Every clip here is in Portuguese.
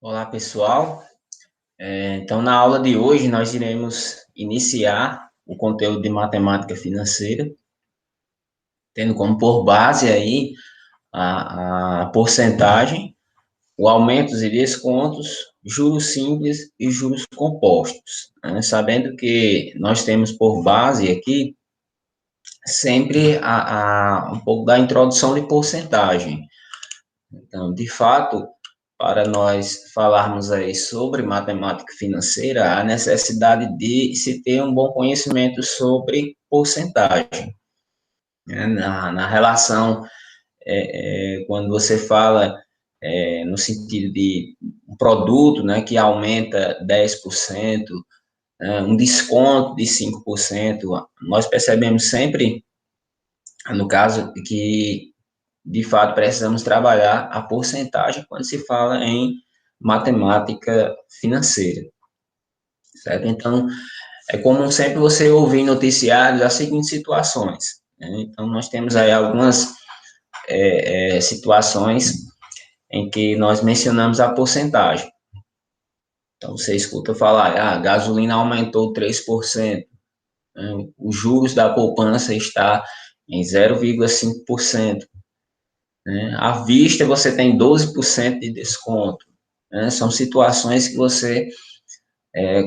Olá, pessoal. Então, na aula de hoje, nós iremos iniciar o conteúdo de matemática financeira, tendo como por base aí a porcentagem, o aumentos e descontos, juros simples e juros compostos, né? Sabendo que nós temos por base aqui sempre um pouco da introdução de porcentagem. Então, de fato, para nós falarmos aí sobre matemática financeira, há necessidade de se ter um bom conhecimento sobre porcentagem, né? Na relação, quando você fala no sentido de um produto, né, que aumenta 10%, um desconto de 5%, nós percebemos sempre, no caso, que de fato, precisamos trabalhar a porcentagem quando se fala em matemática financeira, certo? Então, é comum sempre você ouvir em noticiários as seguintes situações, né? Então, nós temos aí algumas situações em que nós mencionamos a porcentagem. Então, você escuta falar, a gasolina aumentou 3%, né? Os juros da poupança está em 0,5%. Né? À vista, você tem 12% de desconto. Né? São situações que você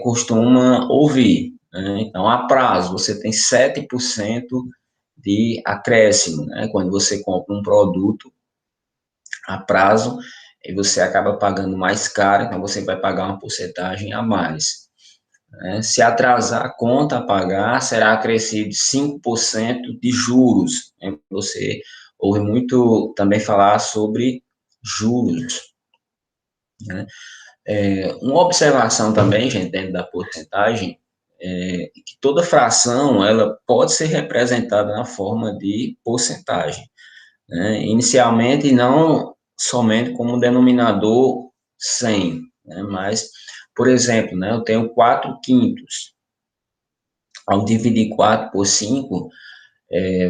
costuma ouvir. Né? Então, a prazo, você tem 7% de acréscimo. Né? Quando você compra um produto a prazo, e você acaba pagando mais caro, então você vai pagar uma porcentagem a mais. Né? Se atrasar a conta a pagar, será acrescido 5% de juros. Né? Você ouve muito também falar sobre juros. Né? Uma observação também, gente, dentro da porcentagem, que toda fração ela pode ser representada na forma de porcentagem. Né? Inicialmente, não somente como denominador 100, né? Mas, por exemplo, né, eu tenho 4 quintos. Ao dividir 4 por 5,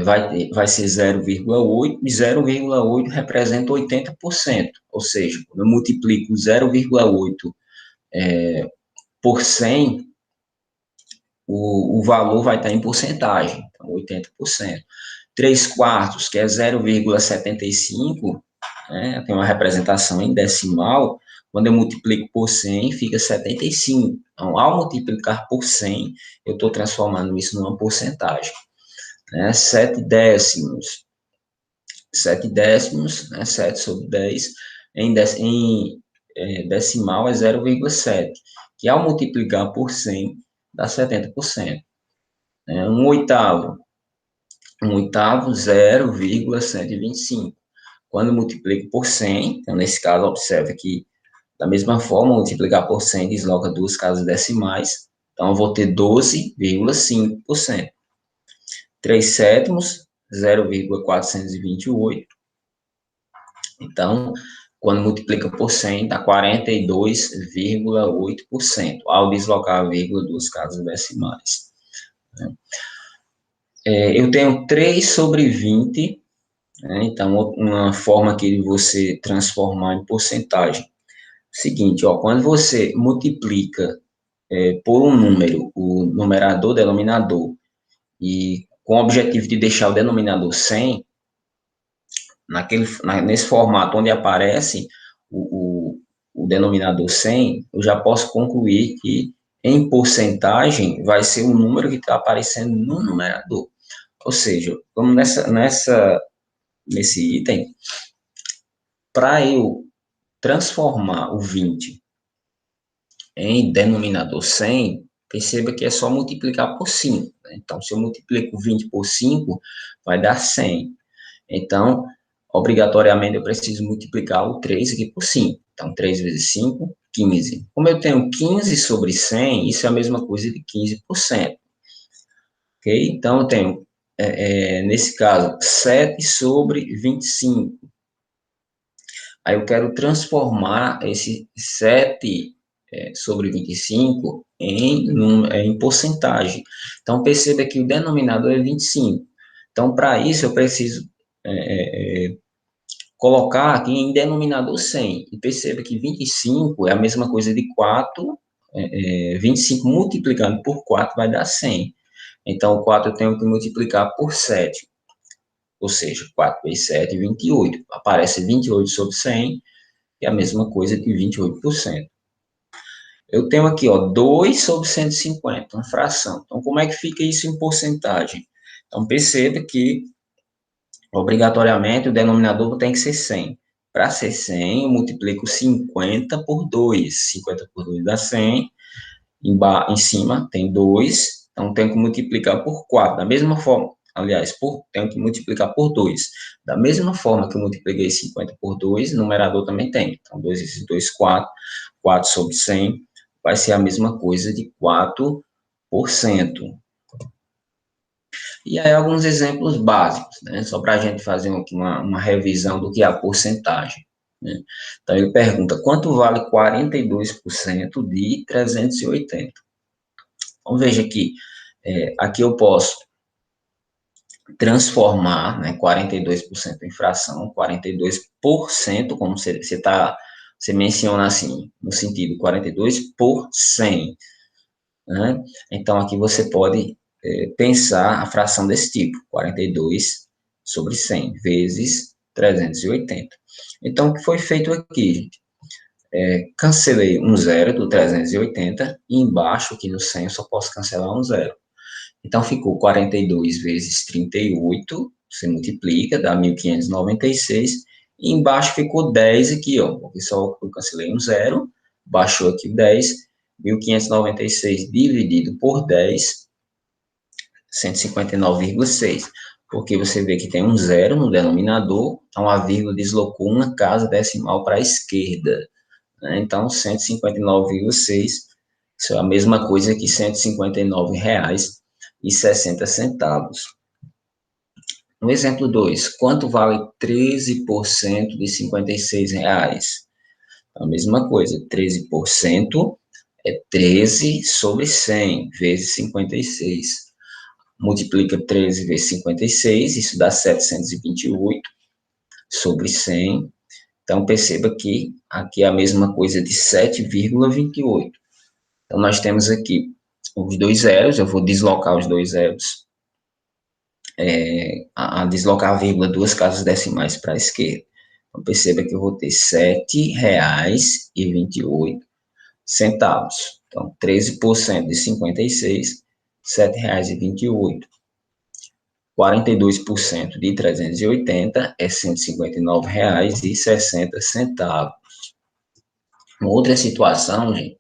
vai ser 0,8, e 0,8 representa 80%, ou seja, quando eu multiplico 0,8 por 100, o valor vai estar em porcentagem, então 80%. 3 quartos, que é 0,75, né, tem uma representação em decimal, quando eu multiplico por 100, fica 75. Então, ao multiplicar por 100, eu estou transformando isso numa porcentagem. Né, 7 décimos, né, 7 sobre 10, em decimal é 0,7, que ao multiplicar por 100, dá 70%. Né, um oitavo 0,125. Quando eu multiplico por 100, então nesse caso, observe que da mesma forma, multiplicar por 100 desloca duas casas decimais, então eu vou ter 12,5%. 3 sétimos, 0,428. Então, quando multiplica por 100, dá 42,8%, ao deslocar a vírgula duas casas decimais. Eu tenho 3 sobre 20, né? Então, uma forma aqui de você transformar em porcentagem. Seguinte, ó, quando você multiplica por um número, o numerador, o denominador, e com o objetivo de deixar o denominador 100, nesse formato onde aparece o denominador 100, eu já posso concluir que, em porcentagem, vai ser o número que está aparecendo no numerador. Ou seja, como nesse item, para eu transformar o 20 em denominador 100, perceba que é só multiplicar por 5. Né? Então, se eu multiplico 20 por 5, vai dar 100. Então, obrigatoriamente, eu preciso multiplicar o 3 aqui por 5. Então, 3 vezes 5, 15. Como eu tenho 15 sobre 100, isso é a mesma coisa de 15%. Ok? Então, eu tenho, nesse caso, 7 sobre 25. Aí eu quero transformar esse 7 sobre 25 em porcentagem. Então, perceba que o denominador é 25. Então, para isso, eu preciso colocar aqui em denominador 100. E perceba que 25 é a mesma coisa de 4, 25 multiplicando por 4 vai dar 100. Então, o 4 eu tenho que multiplicar por 7. Ou seja, 4 vezes 7, 28. Aparece 28 sobre 100, que é a mesma coisa que 28%. Eu tenho aqui, ó, 2 sobre 150, uma fração. Então, como é que fica isso em porcentagem? Então, perceba que, obrigatoriamente, o denominador tem que ser 100. Para ser 100, eu multiplico 50 por 2. 50 por 2 dá 100. Em cima tem 2, então tenho que multiplicar por 4. Da mesma forma, aliás, tenho que multiplicar por 2. Da mesma forma que eu multipliquei 50 por 2, numerador também tem. Então, 2 vezes 2, 4. 4 sobre 100 vai ser a mesma coisa de 4%. E aí, alguns exemplos básicos, né? Só para a gente fazer uma revisão do que é a porcentagem. Né? Então, ele pergunta, quanto vale 42% de 380? Então, veja aqui, aqui eu posso transformar, né, 42% em fração, 42%, como você menciona assim, no sentido 42 por 100, né? Então, aqui você pode pensar a fração desse tipo, 42 sobre 100 vezes 380. Então, o que foi feito aqui, gente? Cancelei um zero do 380 e embaixo, aqui no 100, eu só posso cancelar um zero. Então, ficou 42 vezes 38, você multiplica, dá 1.596, e embaixo ficou 10 aqui, ó, porque só eu cancelei um zero, baixou aqui 10, 1.596 dividido por 10, 159,6, porque você vê que tem um zero no denominador, então a vírgula deslocou uma casa decimal para a esquerda, né? Então, 159,6, isso é a mesma coisa que R$ 159,60. No exemplo 2, quanto vale 13% de R$ 56? A mesma coisa, 13% é 13 sobre 100 vezes 56. Multiplica 13 vezes 56, isso dá 728 sobre 100. Então, perceba que aqui é a mesma coisa de 7,28. Então, nós temos aqui os dois zeros, eu vou deslocar os dois zeros, a deslocar a vírgula duas casas decimais para a esquerda. Então, perceba que eu vou ter R$ 7,28. Então, 13% de 56, R$ 7,28. 42% de 380 é R$ 159,60. Uma outra situação, gente,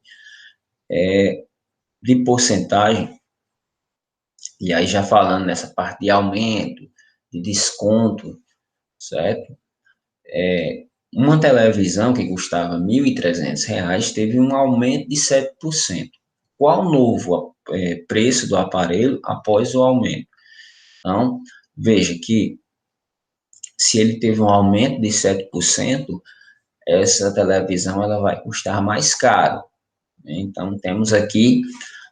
de porcentagem, e aí já falando nessa parte de aumento, de desconto, certo? Uma televisão que custava R$ 1.300 teve um aumento de 7%. Qual o novo preço do aparelho após o aumento? Então, veja que se ele teve um aumento de 7%, essa televisão ela vai custar mais caro. Então, temos aqui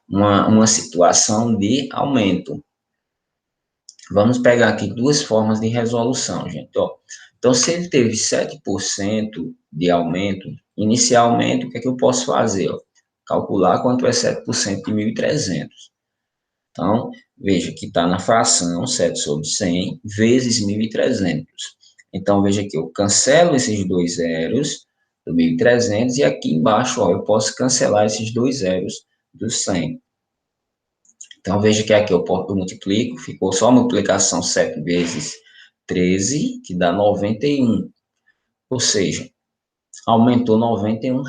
uma situação de aumento. Vamos pegar aqui duas formas de resolução, gente. Ó, então, se ele teve 7% de aumento, inicialmente, o que é que eu posso fazer? Ó? Calcular quanto é 7% de 1.300. Então, veja que está na fração 7 sobre 100 vezes 1.300. Então, veja que eu cancelo esses dois zeros do 1.300 e aqui embaixo, ó, eu posso cancelar esses dois zeros do 100. Então, veja que aqui eu multiplico, ficou só a multiplicação 7 vezes 13, que dá 91. Ou seja, aumentou R$ 91.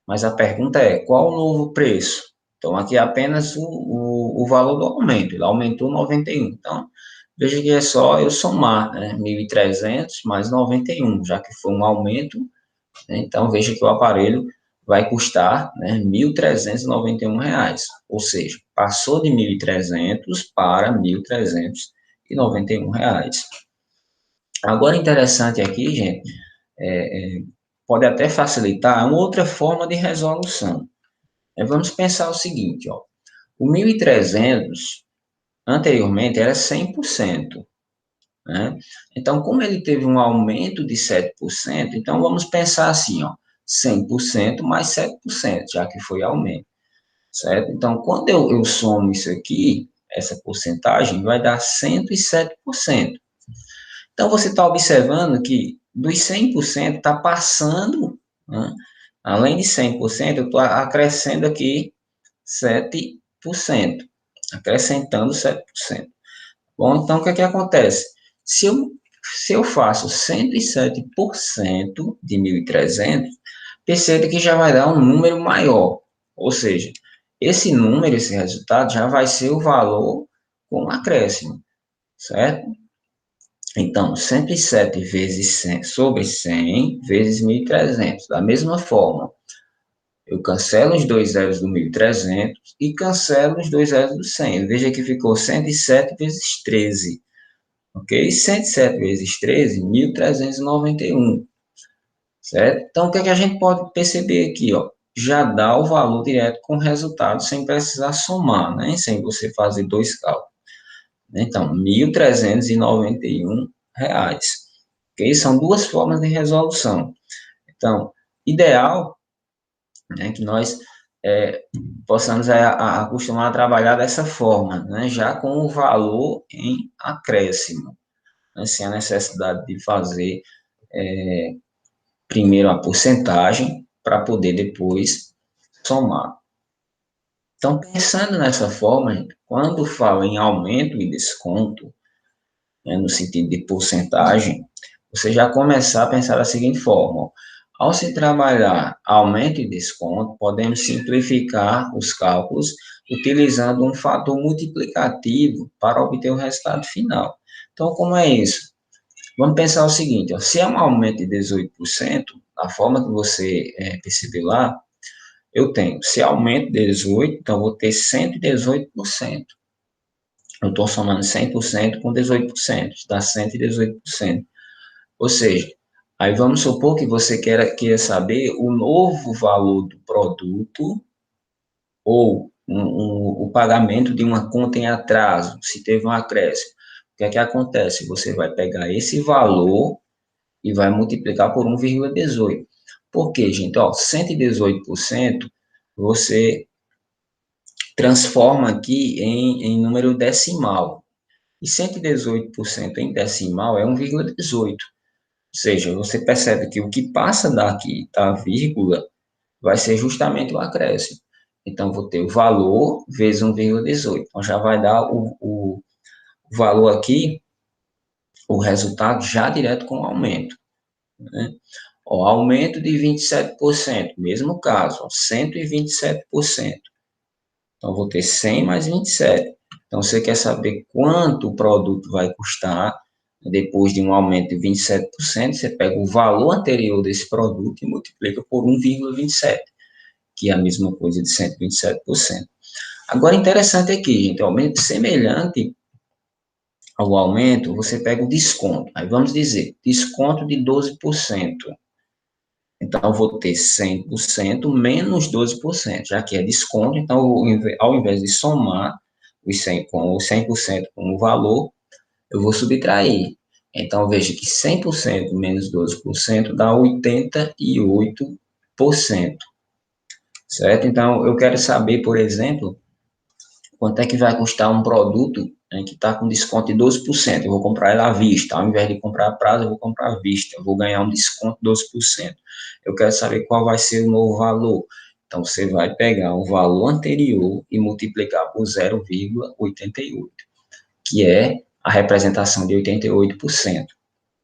Mas a pergunta é, qual o novo preço? Então, aqui é apenas o valor do aumento, ele aumentou 91. Então, veja que é só eu somar, né, 1.300 mais 91, já que foi um aumento, né, então veja que o aparelho vai custar, né, R$ 1.391, ou seja, passou de 1.300 para R$ 1.391. Agora, interessante aqui, gente, pode até facilitar uma outra forma de resolução. Vamos pensar o seguinte, ó, o 1.300 anteriormente era 100%, né? Então, como ele teve um aumento de 7%, então vamos pensar assim, ó, 100% mais 7%, já que foi aumento, certo? Então, quando eu somo isso aqui, essa porcentagem, vai dar 107%. Então, você está observando que dos 100% está passando, né? Além de 100%, eu estou acrescendo aqui 7%, acrescentando 7%. Bom, então o que é que acontece? Se eu, se eu faço 107% de 1.300, perceba que já vai dar um número maior. Ou seja, esse número, esse resultado, já vai ser o valor com acréscimo, certo? Então, 107 vezes 100 sobre 100 vezes 1.300. Da mesma forma, eu cancelo os dois zeros do 1.300 e cancelo os dois zeros do 100. Veja que ficou 107 vezes 13. Ok? 107 vezes 13, 1.391. Certo? Então, o que é que a gente pode perceber aqui? Ó? Já dá o valor direto com o resultado, sem precisar somar, né? Sem você fazer dois cálculos. Então, R$ 1.391. Ok? São duas formas de resolução. Então, ideal, né, que nós possamos acostumar a trabalhar dessa forma, né, já com o valor em acréscimo, né, sem a necessidade de fazer primeiro a porcentagem para poder depois somar. Então, pensando nessa forma, quando falo em aumento e desconto, né, no sentido de porcentagem, você já começar a pensar da seguinte forma: ao se trabalhar aumento e desconto, podemos simplificar os cálculos utilizando um fator multiplicativo para obter o resultado final. Então, como é isso? Vamos pensar o seguinte: ó, se é um aumento de 18%, da forma que você percebeu lá, eu tenho, se aumento de 18%, então eu vou ter 118%. Eu estou somando 100% com 18%, dá 118%. Ou seja, aí vamos supor que você queira saber o novo valor do produto ou o pagamento de uma conta em atraso, se teve um acréscimo. O que é que acontece? Você vai pegar esse valor e vai multiplicar por 1,18. Por quê, gente? Ó, 118% você transforma aqui em número decimal. E 118% em decimal é 1,18. Ou seja, você percebe que o que passa daqui da vírgula vai ser justamente o acréscimo. Então, vou ter o valor vezes 1,18. Então, já vai dar o valor aqui, o resultado já direto com o aumento. Né? O aumento de 27%, mesmo caso, 127%. Então, vou ter 100 mais 27. Então, você quer saber quanto o produto vai custar depois de um aumento de 27%, você pega o valor anterior desse produto e multiplica por 1,27, que é a mesma coisa de 127%. Agora, interessante aqui, gente, aumento semelhante ao aumento, você pega o desconto. Aí vamos dizer, desconto de 12%. Então, eu vou ter 100% menos 12%, já que é desconto, então, ao invés de somar os 100 com os 100% com o valor, eu vou subtrair. Então, veja que 100% menos 12% dá 88%, certo? Então, eu quero saber, por exemplo, quanto é que vai custar um produto, né, que está com desconto de 12%. Eu vou comprar ele à vista. Ao invés de comprar a prazo, eu vou comprar à vista. Eu vou ganhar um desconto de 12%. Eu quero saber qual vai ser o novo valor. Então, você vai pegar o valor anterior e multiplicar por 0,88, que é a representação de 88%,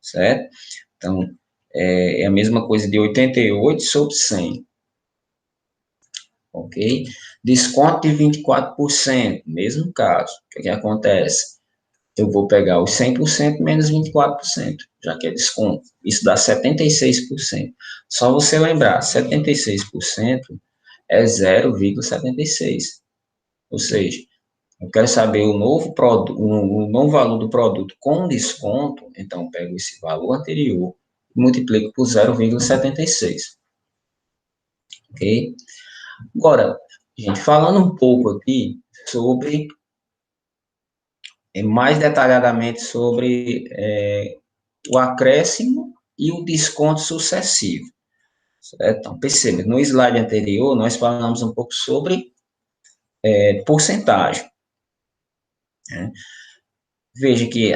certo? Então, é a mesma coisa de 88 sobre 100. Ok? Desconto de 24%, mesmo caso. O que acontece? Eu vou pegar os 100% menos 24%, já que é desconto. Isso dá 76%. Só você lembrar, 76% é 0,76. Ou seja, eu quero saber o novo produto, o novo valor do produto com desconto, então eu pego esse valor anterior e multiplico por 0,76. Ok? Agora, gente, falando um pouco aqui sobre mais detalhadamente sobre o acréscimo e o desconto sucessivo. Certo? Então, perceba, no slide anterior, nós falamos um pouco sobre porcentagem. Né? Veja que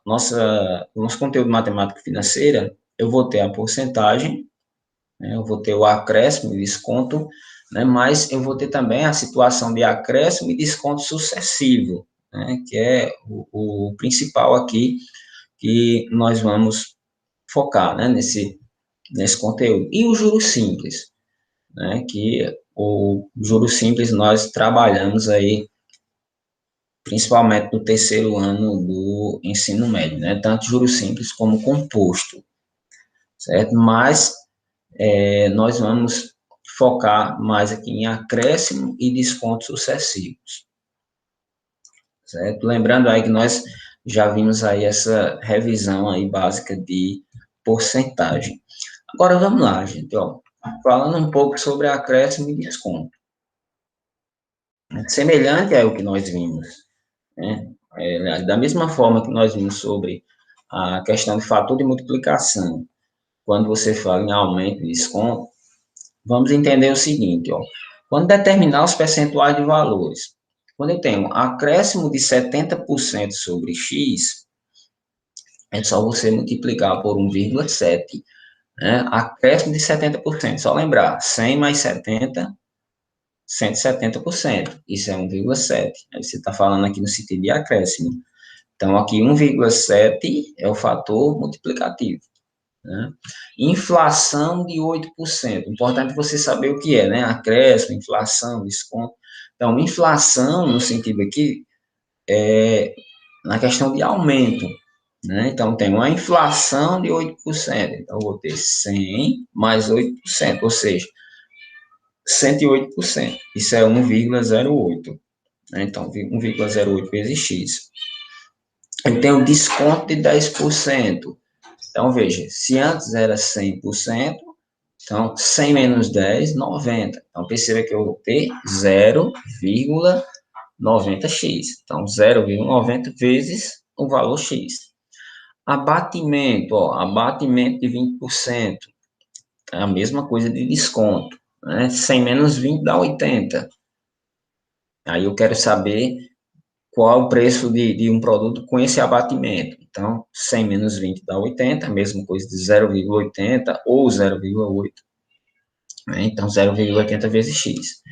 nosso conteúdo matemático financeira, eu vou ter a porcentagem, né, eu vou ter o acréscimo e desconto, né, mas eu vou ter também a situação de acréscimo e desconto sucessivo, né, que é o principal aqui que nós vamos focar, né, nesse conteúdo. E o juros simples, né, que o juros simples nós trabalhamos aí principalmente no terceiro ano do ensino médio, né? Tanto juros simples como composto, certo? Mas nós vamos focar mais aqui em acréscimo e descontos sucessivos, certo? Lembrando aí que nós já vimos aí essa revisão aí básica de porcentagem. Agora vamos lá, gente, ó, falando um pouco sobre acréscimo e desconto. Semelhante ao que nós vimos, né? Da mesma forma que nós vimos sobre a questão de fator de multiplicação, quando você fala em aumento e desconto, vamos entender o seguinte, ó, quando determinar os percentuais de valores, quando eu tenho acréscimo de 70% sobre x, é só você multiplicar por 1,7, né? Acréscimo de 70%, só lembrar, 100 mais 70, 170%, isso é 1,7. Aí você está falando aqui no sentido de acréscimo. Então, aqui 1,7 é o fator multiplicativo. Né? Inflação de 8%. Importante você saber o que é, né? Acréscimo, inflação, desconto. Então, inflação, no sentido aqui, é na questão de aumento. Né? Então, tem uma inflação de 8%. Então, eu vou ter 100 mais 8%, ou seja, 108%. Isso é 1,08. Né? Então, 1,08 vezes x. Eu tenho desconto de 10%. Então, veja, se antes era 100%, então 100 menos 10, 90. Então, perceba que eu vou ter 0,90x. Então, 0,90 vezes o valor x. Abatimento, ó, abatimento de 20%. É a mesma coisa de desconto. Né? 100 menos 20 dá 80. Aí eu quero saber qual é o preço de um produto com esse abatimento. Então, 100 menos 20 dá 80, a mesma coisa de 0,80 ou 0,8. Né? Então, 0,80 vezes x.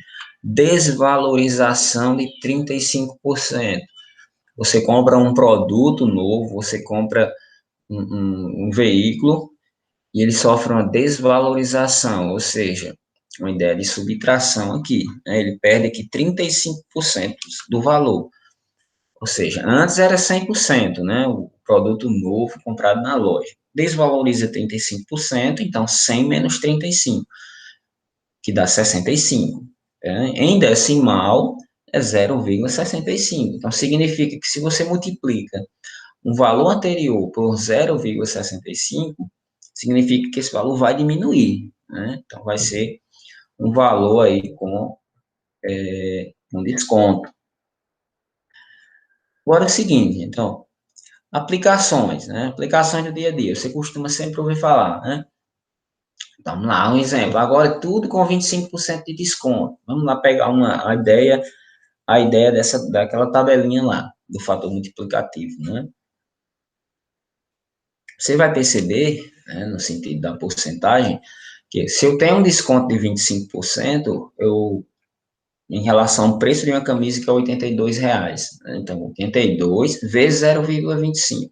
Desvalorização de 35%. Você compra um produto novo, você compra um veículo e ele sofre uma desvalorização, ou seja, uma ideia de subtração aqui. Né? Ele perde aqui 35% do valor. Ou seja, antes era 100%, né? O produto novo comprado na loja. Desvaloriza 35%, então 100 menos 35, que dá 65. Em decimal, é 0,65. Então, significa que se você multiplica um valor anterior por 0,65, significa que esse valor vai diminuir. Né? Então, vai ser um valor aí com desconto. Agora é o seguinte, então, aplicações, né? Aplicações do dia a dia. Você costuma sempre ouvir falar, né? Vamos lá, um exemplo. Agora tudo com 25% de desconto. Vamos lá pegar a ideia daquela tabelinha lá, do fator multiplicativo, né? Você vai perceber, né, no sentido da porcentagem, que se eu tenho um desconto de 25%, em relação ao preço de uma camisa que é R$ 82, né? Então, 82 vezes 0,25. Ou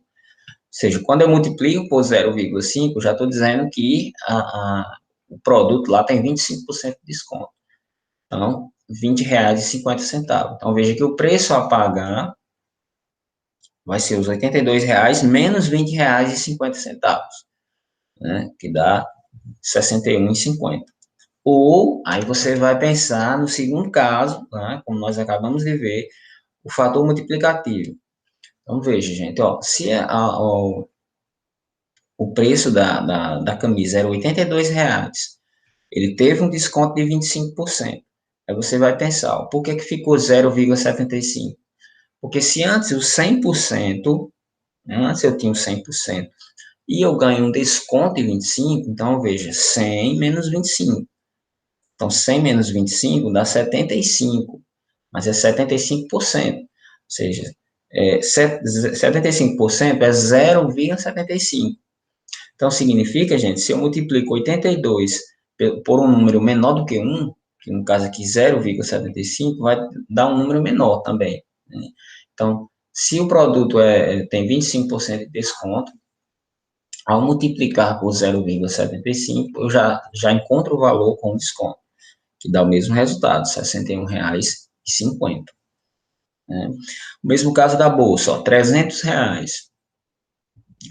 seja, quando eu multiplico por 0,5, já estou dizendo que o produto lá tem 25% de desconto. Então, R$ 20,50. Então, veja que o preço a pagar vai ser os R$ 82 menos R$ 20,50, né? Que dá R$ 61,50. Ou, aí você vai pensar no segundo caso, né? Como nós acabamos de ver, o fator multiplicativo. Então, veja, gente, ó, se o preço da camisa era R$ 82, ele teve um desconto de 25%. Aí você vai pensar, ó, por que ficou 0,75? Porque se antes o 100%, antes eu tinha o 100%, e eu ganho um desconto de 25%, então veja, 100 menos 25%. Então, 100 menos 25 dá 75, mas é 75%. Ou seja, 75% é 0,75. Então, significa, gente, se eu multiplico 82 por um número menor do que 1, que no caso aqui 0,75, vai dar um número menor também, né? Então, se o produto tem 25% de desconto, ao multiplicar por 0,75, eu já encontro o valor com desconto, que dá o mesmo resultado, R$ 61,50. Né? O mesmo caso da bolsa, ó, R$ 300.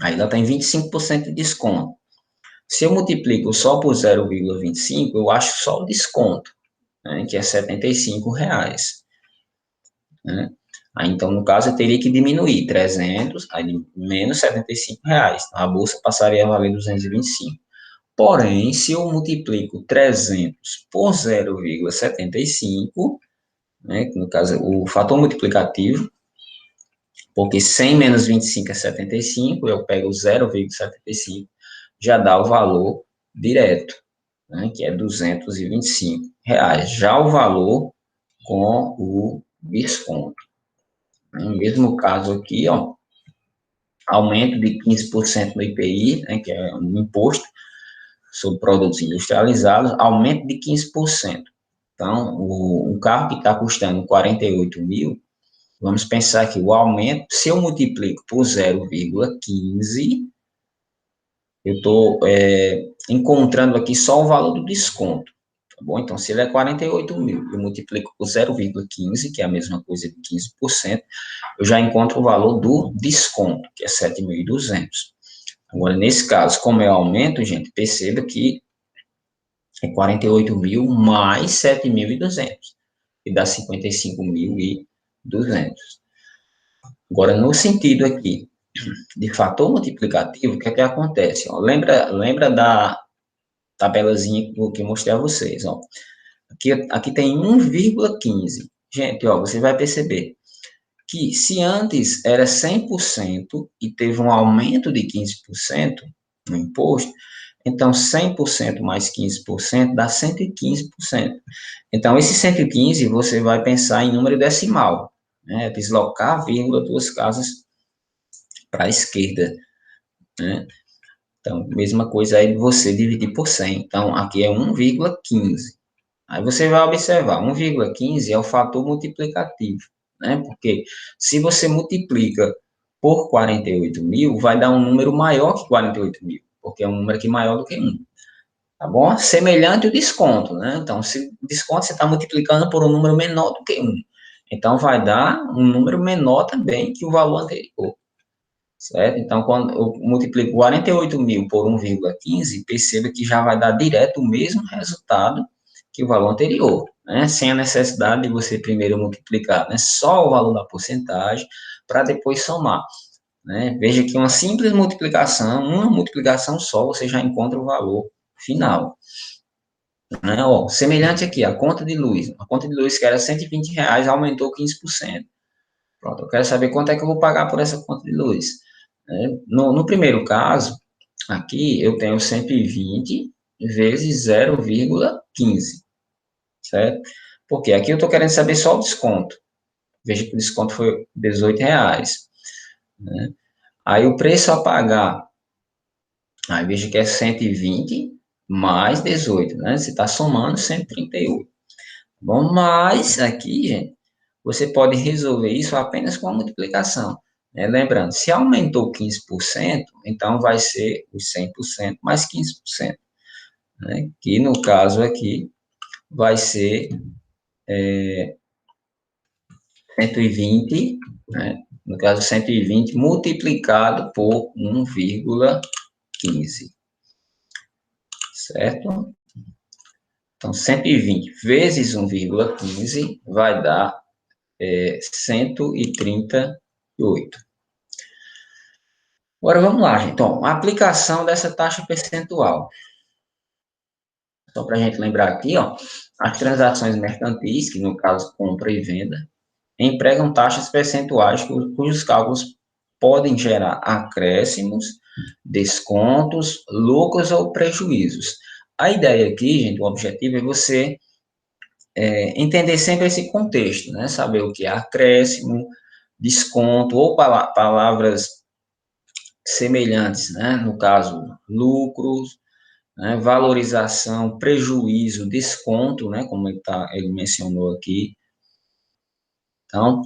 Aí ela tem 25% de desconto. Se eu multiplico só por 0,25, eu acho só o desconto, né, que é R$ 75. Né? Aí, então, no caso, eu teria que diminuir 300, aí menos R$ 75. Então, a bolsa passaria a valer 225. Porém, se eu multiplico 300 por 0,75, né, que no caso o fator multiplicativo, porque 100 menos 25 é 75, eu pego 0,75, já dá o valor direto, né, que é R$ 225. Já o valor com o desconto. No mesmo caso aqui, ó, aumento de 15% no IPI, né, que é um imposto sobre produtos industrializados, aumento de 15%. Então, o carro que está custando 48 mil, vamos pensar que o aumento, se eu multiplico por 0,15, eu estou encontrando aqui só o valor do desconto, tá bom? Então, se ele é 48 mil, eu multiplico por 0,15, que é a mesma coisa de 15%, eu já encontro o valor do desconto, que é 7.200. Agora, nesse caso, como é aumento, gente, perceba que é 48 mil mais 7.200, que dá 55.200. Agora, no sentido aqui de fator multiplicativo, o que é que acontece? Ó, lembra da tabelazinha que eu mostrei a vocês, ó. Aqui tem 1,15. Gente, ó, você vai perceber que se antes era 100% e teve um aumento de 15% no imposto, então 100% mais 15% dá 115%. Então, esse 115 você vai pensar em número decimal, né? Deslocar a vírgula duas casas para a esquerda, né? Então, mesma coisa aí você dividir por 100. Então, aqui é 1,15. Aí você vai observar, 1,15 é o fator multiplicativo, né? Porque se você multiplica por 48 mil, vai dar um número maior que 48 mil, porque é um número aqui maior do que 1. Tá bom? Semelhante o desconto, né? Então, se o desconto você está multiplicando por um número menor do que 1. Então, vai dar um número menor também que o valor anterior, certo? Então, quando eu multiplico 48 mil por 1,15, perceba que já vai dar direto o mesmo resultado que o valor anterior, né? Sem a necessidade de você primeiro multiplicar, né, só o valor da porcentagem para depois somar, né? Veja que uma simples multiplicação, uma multiplicação só, você já encontra o valor final, né? Ó, semelhante aqui, a conta de luz. A conta de luz que era R$ 120, aumentou 15%. Pronto, eu quero saber quanto é que eu vou pagar por essa conta de luz, né? No primeiro caso, aqui eu tenho 120 vezes 0,15, certo? Porque aqui eu estou querendo saber só o desconto. Veja que o desconto foi R$ 18, né? Aí o preço a pagar, aí veja que é 120 mais 18, né? Você está somando 138. Bom, mas aqui, gente, você pode resolver isso apenas com a multiplicação, né? Lembrando, se aumentou 15%, então vai ser os 100% mais 15%, né? Que no caso aqui vai ser 120, né? No caso 120 multiplicado por 1,15, certo? Então, 120 vezes 1,15 vai dar 138. Agora vamos lá, gente. Então, a aplicação dessa taxa percentual. Só para a gente lembrar aqui, ó, as transações mercantis, que no caso compra e venda, empregam taxas percentuais cujos cálculos podem gerar acréscimos, descontos, lucros ou prejuízos. A ideia aqui, gente, o objetivo é você entender sempre esse contexto, né? Saber o que é acréscimo, desconto ou palavras semelhantes, né? No caso, lucros, né? Valorização, prejuízo, desconto, né? Como ele mencionou aqui. Então,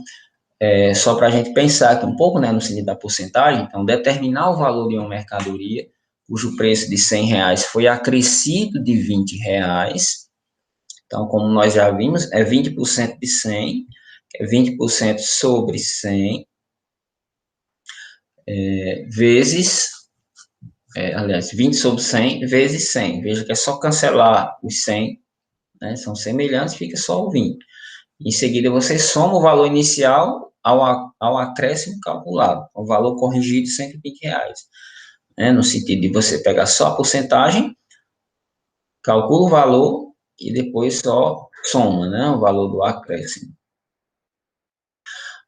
só para a gente pensar aqui um pouco, né? No sentido da porcentagem, então, determinar o valor de uma mercadoria cujo preço de R$ 100 foi acrescido de R$ 20. Então, como nós já vimos, é 20% de 100, é 20% sobre 100, vezes, aliás, 20 sobre 100 vezes 100. Veja que é só cancelar os 100, né, são semelhantes, fica só o 20. Em seguida, você soma o valor inicial ao acréscimo calculado, o valor corrigido de R$ 120. Né, no sentido de você pegar só a porcentagem, calcula o valor e depois só soma, né, o valor do acréscimo.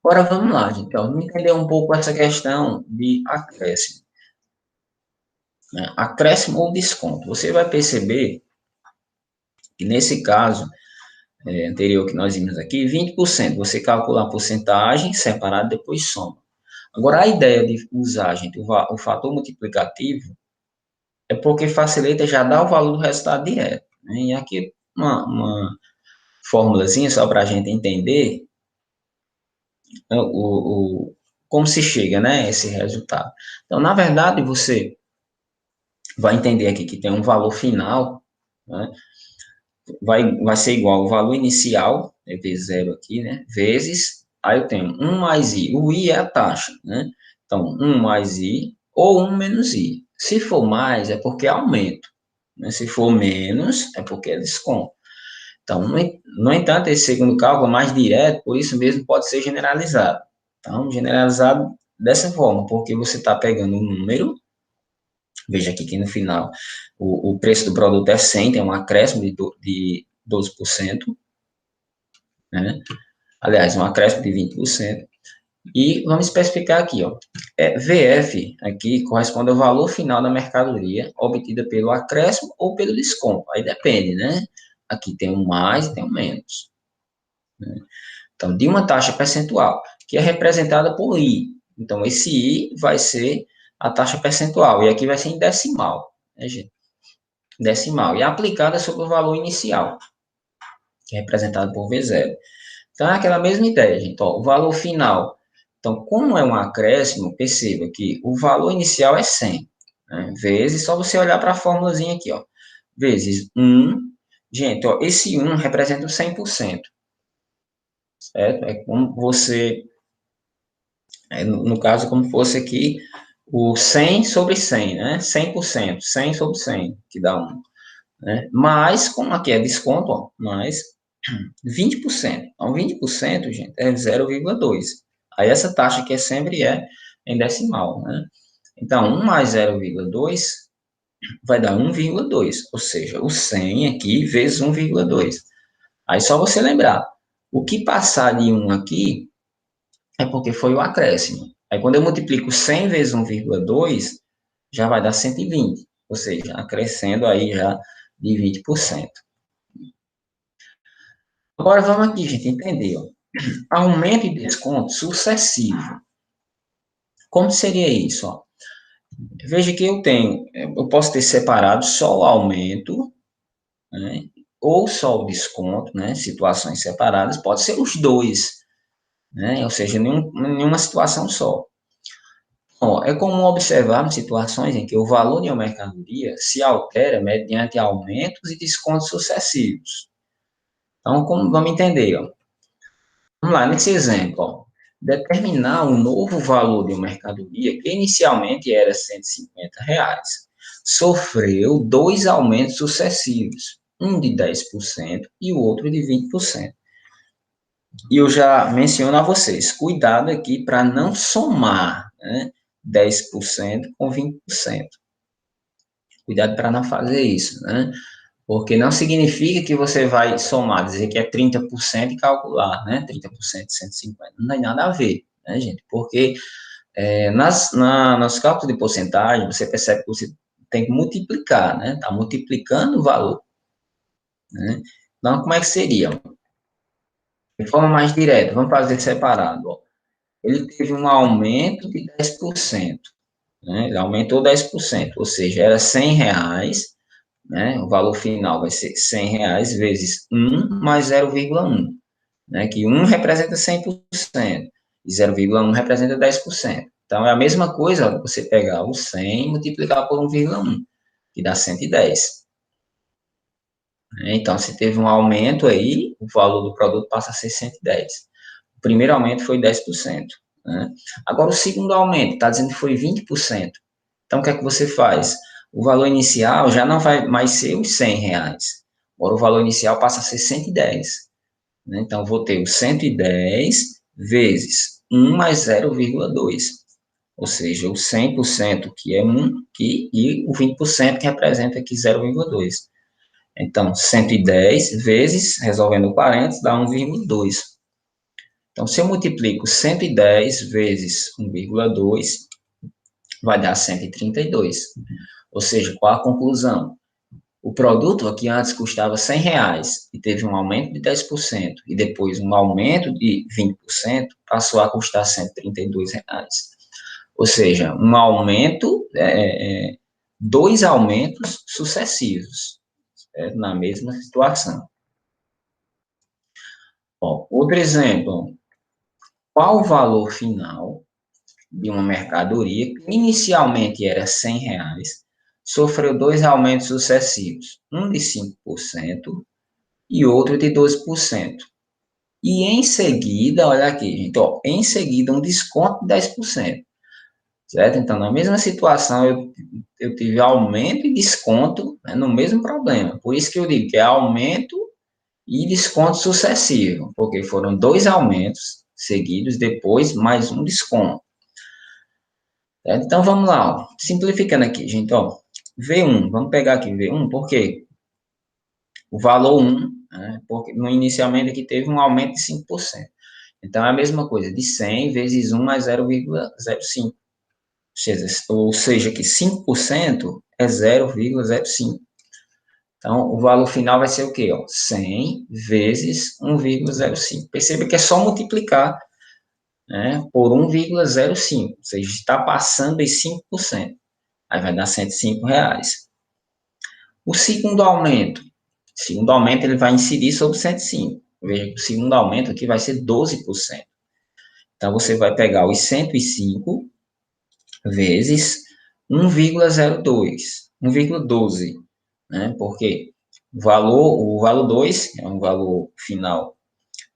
Agora vamos lá, gente. Então, vamos entender um pouco essa questão de acréscimo. Né? Acréscimo ou desconto. Você vai perceber que nesse caso anterior que nós vimos aqui, 20%. Você calcula a porcentagem separada, depois soma. Agora, a ideia de usar, gente, o fator multiplicativo é porque facilita já dar o valor do resultado direto. Né? E aqui uma formulazinha só para a gente entender como se chega, né, a esse resultado. Então, na verdade, você vai entender aqui que tem um valor final, né, vai ser igual ao valor inicial, vezes zero aqui, né, vezes, aí eu tenho 1 mais i, o i é a taxa, né, então 1 mais i ou 1 menos i. Se for mais, é porque é aumento, né, se for menos, é porque é desconto. Então, no entanto, esse segundo cálculo é mais direto, por isso mesmo pode ser generalizado. Então, generalizado dessa forma, porque você está pegando um número, veja aqui que no final o preço do produto é 100, tem um acréscimo de 12%, né? Aliás, um acréscimo de 20%. E vamos especificar aqui, ó, VF aqui corresponde ao valor final da mercadoria obtida pelo acréscimo ou pelo desconto. Aí depende, né? Aqui tem um mais e tem um menos. Né? Então, de uma taxa percentual, que é representada por I. Então, esse I vai ser a taxa percentual, e aqui vai ser em decimal, né, gente? Decimal, e aplicada sobre o valor inicial, que é representado por V0. Então, é aquela mesma ideia, gente. Ó, o valor final. Então, como é um acréscimo, perceba que o valor inicial é 100, né, vezes, só você olhar para a formulazinha aqui, ó, vezes 1. Gente, ó, esse 1 representa o 100%, certo? É como você, no caso, como fosse aqui o 100 sobre 100, né? 100%, 100 sobre 100, que dá 1. Né? Mas, como aqui é desconto, ó, mais 20%. Então, 20%, gente, é 0,2. Aí, essa taxa aqui sempre é em decimal, né? Então, 1 mais 0,2 vai dar 1,2. Ou seja, o 100 aqui vezes 1,2. Aí, só você lembrar, o que passar de 1 aqui é porque foi o acréscimo. Aí, quando eu multiplico 100 vezes 1,2, já vai dar 120, ou seja, acrescendo aí já de 20%. Agora, vamos aqui, gente, entender. Ó. Aumento e desconto sucessivo. Como seria isso? Ó? Veja que eu posso ter separado só o aumento, né, ou só o desconto, né, situações separadas, pode ser os dois, né, ou seja, nenhuma situação só. Ó, é comum observar situações em que o valor de uma mercadoria se altera mediante aumentos e descontos sucessivos. Então, como vamos entender? Ó? Vamos lá, nesse exemplo, ó, determinar um novo valor de uma mercadoria que inicialmente era R$ 150, sofreu dois aumentos sucessivos, um de 10% e o outro de 20%. E eu já menciono a vocês, cuidado aqui para não somar, né, 10% com 20%. Cuidado para não fazer isso, né? Porque não significa que você vai somar, dizer que é 30% e calcular, né? 30% de 150. Não tem nada a ver, né, gente? Porque nos cálculos de porcentagem, você percebe que você tem que multiplicar, né? Está multiplicando o valor, né? Então, como é que seria? De forma mais direta, vamos fazer separado. Ó. Ele teve um aumento de 10%, né? Ele aumentou 10%, ou seja, era R$ 100, né? O valor final vai ser R$ 100 vezes 1 mais 0,1, né? Que 1 representa 100% e 0,1 representa 10%. Então, é a mesma coisa você pegar o 100 e multiplicar por 1,1, que dá 110. Então, se teve um aumento aí, o valor do produto passa a ser 110. O primeiro aumento foi 10%. Né? Agora, o segundo aumento, está dizendo que foi 20%. Então, o que é que você faz? O valor inicial já não vai mais ser os R$ 100. Agora, o valor inicial passa a ser 110. Né? Então, vou ter o 110 vezes 1 mais 0,2. Ou seja, o 100% que é 1 e o 20% que representa aqui 0,2. Então, 110 vezes, resolvendo o parênteses, dá 1,2. Então, se eu multiplico 110 vezes 1,2, vai dar 132. Ou seja, qual a conclusão? O produto aqui antes custava R$ 100 e teve um aumento de 10%, e depois um aumento de 20%, passou a custar R$ 132. Ou seja, um aumento, dois aumentos sucessivos, na mesma situação. Ó, outro exemplo, qual o valor final de uma mercadoria que inicialmente era R$ 100, sofreu dois aumentos sucessivos, um de 5% e outro de 12%. E em seguida, olha aqui, gente, ó, em seguida um desconto de 10%, certo? Então, na mesma situação, eu tive aumento e desconto, né, no mesmo problema. Por isso que eu digo que é aumento e desconto sucessivo, porque foram dois aumentos seguidos, depois mais um desconto. Certo? Então, vamos lá, ó. Simplificando aqui, gente, ó, V1, vamos pegar aqui V1, por quê? O valor 1, né, porque inicialmente aqui teve um aumento de 5%. Então, é a mesma coisa, de 100 vezes 1 mais 0,05. Ou seja, que 5% é 0,05. Então, o valor final vai ser o quê? Ó? 100 vezes 1,05. Perceba que é só multiplicar, né, por 1,05. Ou seja, está passando de 5%. Aí vai dar R$ 105. O segundo aumento ele vai incidir sobre 105. Veja que o segundo aumento aqui vai ser 12%. Então, você vai pegar os 105 vezes 1,02, 1,12, né? Porque o valor 2 é um valor final,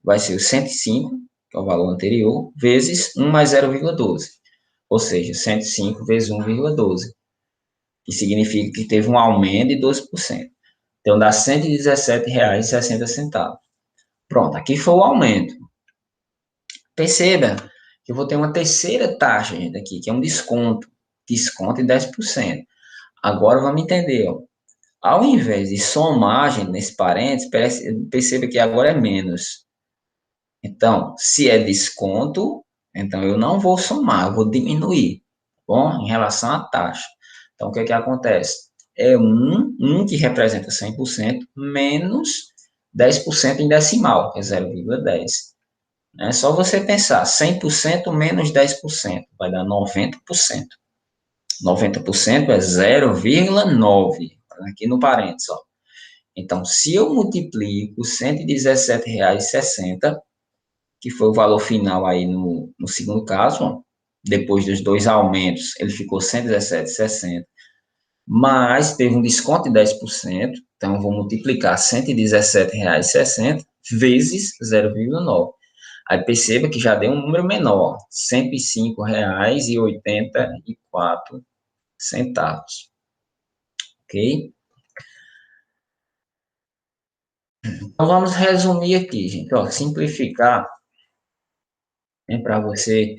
vai ser o 105, que é o valor anterior, vezes 1 mais 0,12. Ou seja, 105 vezes 1,12, que significa que teve um aumento de 12%. Então, dá R$ 117,60. Pronto, aqui foi o aumento. Perceba que eu vou ter uma terceira taxa, gente, aqui, que é um desconto. Desconto de 10%. Agora, vamos entender, ó. Ao invés de somar, gente, nesse parênteses, perceba que agora é menos. Então, se é desconto, então eu não vou somar, eu vou diminuir, tá bom? Em relação à taxa. Então, o que é que acontece? É um que representa 100% menos 10% em decimal, que é 0,10. É só você pensar, 100% menos 10%, vai dar 90%. 90% é 0,9, aqui no parênteses, ó. Então, se eu multiplico R$ 117,60, que foi o valor final aí no segundo caso, ó, depois dos dois aumentos, ele ficou R$ 117,60, mas teve um desconto de 10%, então eu vou multiplicar R$ 117,60 vezes 0,9. Aí perceba que já deu um número menor, R$ 105,84, ok? Então vamos resumir aqui, gente, ó, simplificar, né, para você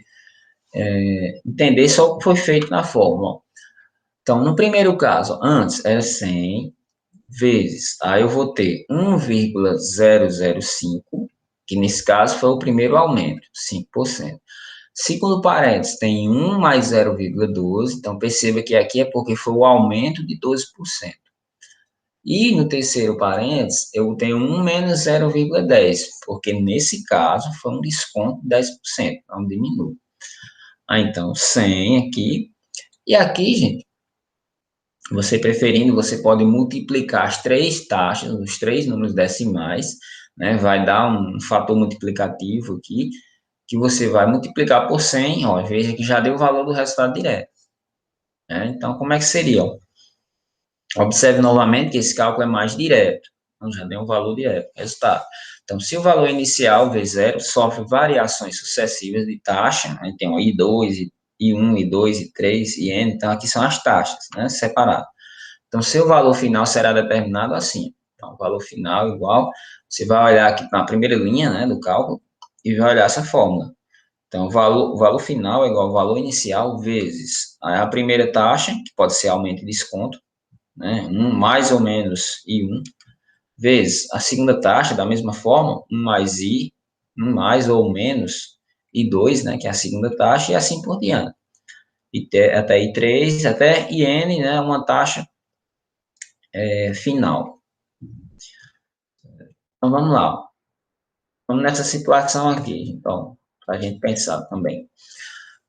entender só o que foi feito na fórmula. Então, no primeiro caso, antes era 100, vezes, aí eu vou ter 1,005, que nesse caso foi o primeiro aumento, 5%. Segundo parênteses, tem 1 mais 0,12, então perceba que aqui é porque foi o aumento de 12%. E no terceiro parênteses, eu tenho 1 menos 0,10, porque nesse caso foi um desconto de 10%, então diminui. Então, 100 aqui. E aqui, gente, você preferindo, você pode multiplicar as três taxas, os três números decimais, né? Vai dar um fator multiplicativo aqui, que você vai multiplicar por 100, ó, veja que já deu o valor do resultado direto. Né? Então, como é que seria? Observe novamente que esse cálculo é mais direto. Então, já deu um valor direto, resultado. Então, se o valor inicial, V0, sofre variações sucessivas de taxa, né? Tem o I2, I1, I2, I3, IN, então aqui são as taxas, né, separadas. Então, seu valor final será determinado assim. Então, o valor final igual, você vai olhar aqui na primeira linha, né, do cálculo, e vai olhar essa fórmula. Então, o valor final é igual ao valor inicial vezes a primeira taxa, que pode ser aumento e desconto, né, mais ou menos I1, vezes a segunda taxa, da mesma forma, 1 mais I, 1 mais ou menos I2, né, que é a segunda taxa, e assim por diante. Até I3, até IN, né, uma taxa final. Então, vamos lá. Vamos nessa situação aqui, então, para a gente pensar também.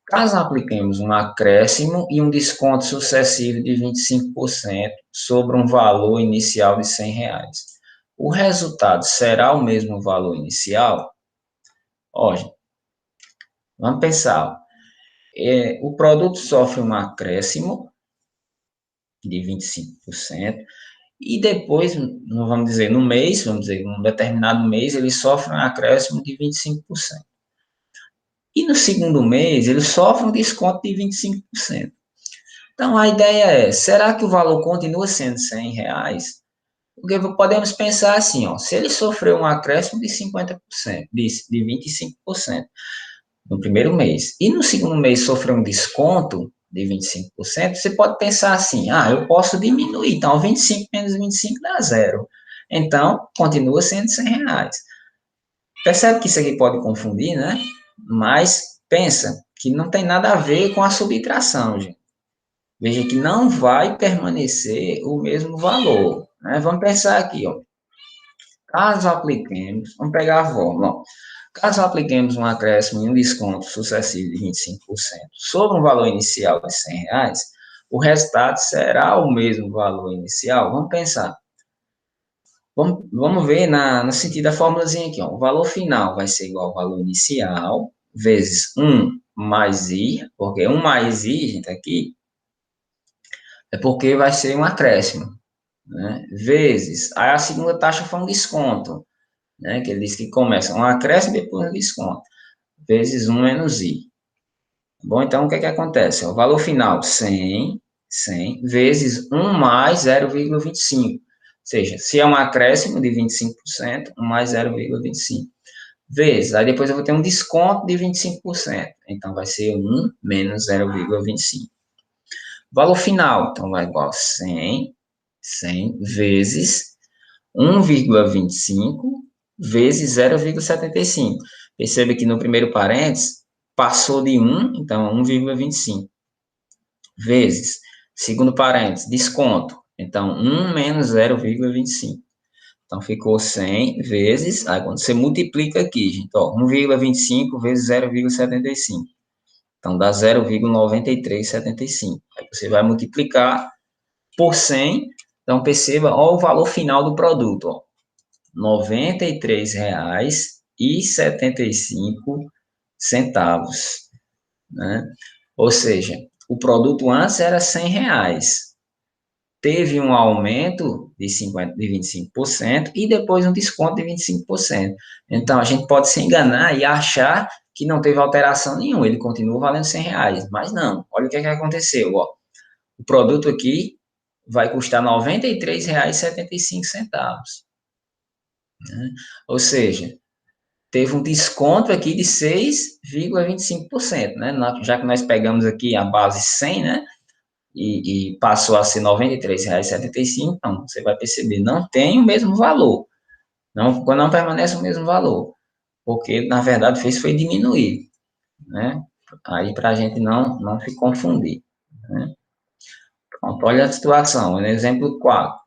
Caso apliquemos um acréscimo e um desconto sucessivo de 25% sobre um valor inicial de R$ 100, o resultado será o mesmo valor inicial? Ó, gente, vamos pensar. O produto sofre um acréscimo de 25%, e depois, vamos dizer, no mês, vamos dizer, um determinado mês, ele sofre um acréscimo de 25%. E no segundo mês, ele sofre um desconto de 25%. Então, a ideia é, será que o valor continua sendo R$ 100? Porque podemos pensar assim, ó, se ele sofreu um acréscimo de 50%, de 25% no primeiro mês, e no segundo mês sofreu um desconto de 25%, você pode pensar assim, eu posso diminuir, então 25 menos 25 dá zero. Então, continua sendo R$ 100. Percebe que isso aqui pode confundir, né? Mas pensa que não tem nada a ver com a subtração, gente. Veja que não vai permanecer o mesmo valor, né? Vamos pensar aqui, ó. Caso apliquemos, vamos pegar a fórmula, ó. Caso apliquemos um acréscimo e um desconto sucessivo de 25% sobre um valor inicial de R$ 100, o resultado será o mesmo valor inicial? Vamos pensar. Vamos ver no sentido da fórmulazinha aqui, ó. O valor final vai ser igual ao valor inicial, vezes 1 mais I, porque 1 mais I, gente, aqui, é porque vai ser um acréscimo, né? Vezes, aí a segunda taxa foi um desconto, né? Que ele diz que começa um acréscimo e depois um desconto, vezes 1 menos I. Bom, então o que é que acontece? O valor final, 100 vezes 1 mais 0,25. Ou seja, se é um acréscimo de 25%, 1 mais 0,25. Vezes, aí depois eu vou ter um desconto de 25%. Então, vai ser 1 menos 0,25. Valor final, então, vai igual a 100 vezes 1,25 vezes 0,75. Perceba que no primeiro parênteses, passou de 1, então 1,25. Vezes, segundo parênteses, desconto. Então, 1 menos 0,25. Então, ficou 100 vezes, aí quando você multiplica aqui, gente, ó, 1,25 vezes 0,75. Então, dá 0,9375. Aí você vai multiplicar por 100, então perceba, ó, o valor final do produto, ó, R$ 93,75, né? Ou seja, o produto antes era R$ 100, teve um aumento de 25% e depois um desconto de 25%. Então, a gente pode se enganar e achar que não teve alteração nenhuma, ele continua valendo R$ 100, mas não, olha o que aconteceu, ó. O produto aqui vai custar R$ 93,75, né? Ou seja, teve um desconto aqui de 6,25%, né? Já que nós pegamos aqui a base 100, né? e passou a ser R$ 93,75, então você vai perceber, não tem o mesmo valor, não permanece o mesmo valor, porque, na verdade, fez foi diminuir, né? Aí, para a gente não se confundir, né? Pronto, olha a situação, exemplo 4.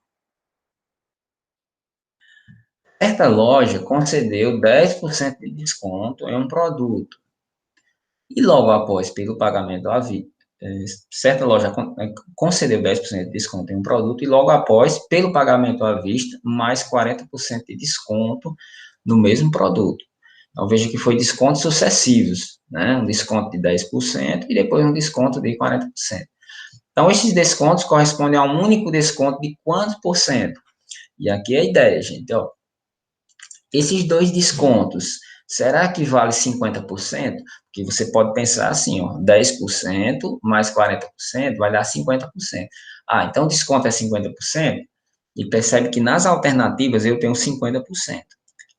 Certa loja concedeu 10% de desconto em um produto e logo após, pelo pagamento à vista, certa loja concedeu 10% de desconto em um produto e logo após, pelo pagamento à vista, mais 40% de desconto no mesmo produto. Então, veja que foi descontos sucessivos, né? Um desconto de 10% e depois um desconto de 40%. Então, esses descontos correspondem a um único desconto de quantos por cento? E aqui é a ideia, gente, ó. Esses dois descontos, será que vale 50%? Porque você pode pensar assim, ó, 10% mais 40% vai dar 50%. Ah, então o desconto é 50%, e percebe que nas alternativas eu tenho 50%.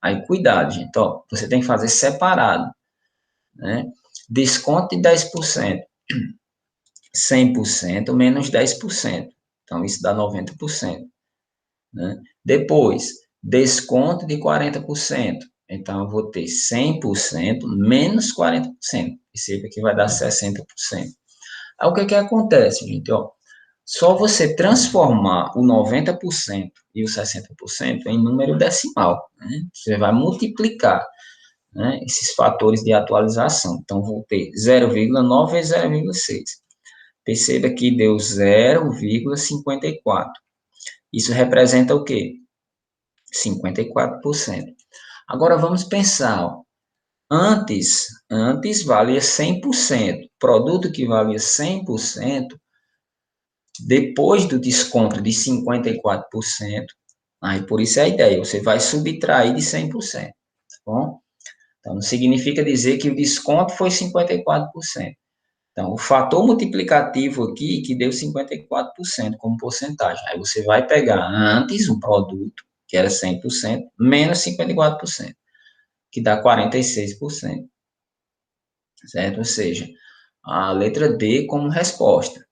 Aí, cuidado, gente, ó, você tem que fazer separado, né? Desconto de 10%, 100% menos 10%. Então, isso dá 90%. Né? Depois, desconto de 40%. Então, eu vou ter 100% menos 40%. Perceba que vai dar 60%. Aí, o que acontece, gente? Ó, só você transformar o 90% e o 60% em número decimal. Né? Você vai multiplicar, né, esses fatores de atualização. Então, vou ter 0,9 vezes 0,6. Perceba que deu 0,54. Isso representa o quê? 54%. Agora vamos pensar, ó. Antes valia 100%. Produto que valia 100%, depois do desconto de 54%, aí por isso é a ideia, você vai subtrair de 100%, tá bom? Então, não significa dizer que o desconto foi 54%. Então, o fator multiplicativo aqui que deu 54% como porcentagem. Aí você vai pegar antes um produto, que era 100%, menos 54%, que dá 46%, certo? Ou seja, a letra D como resposta.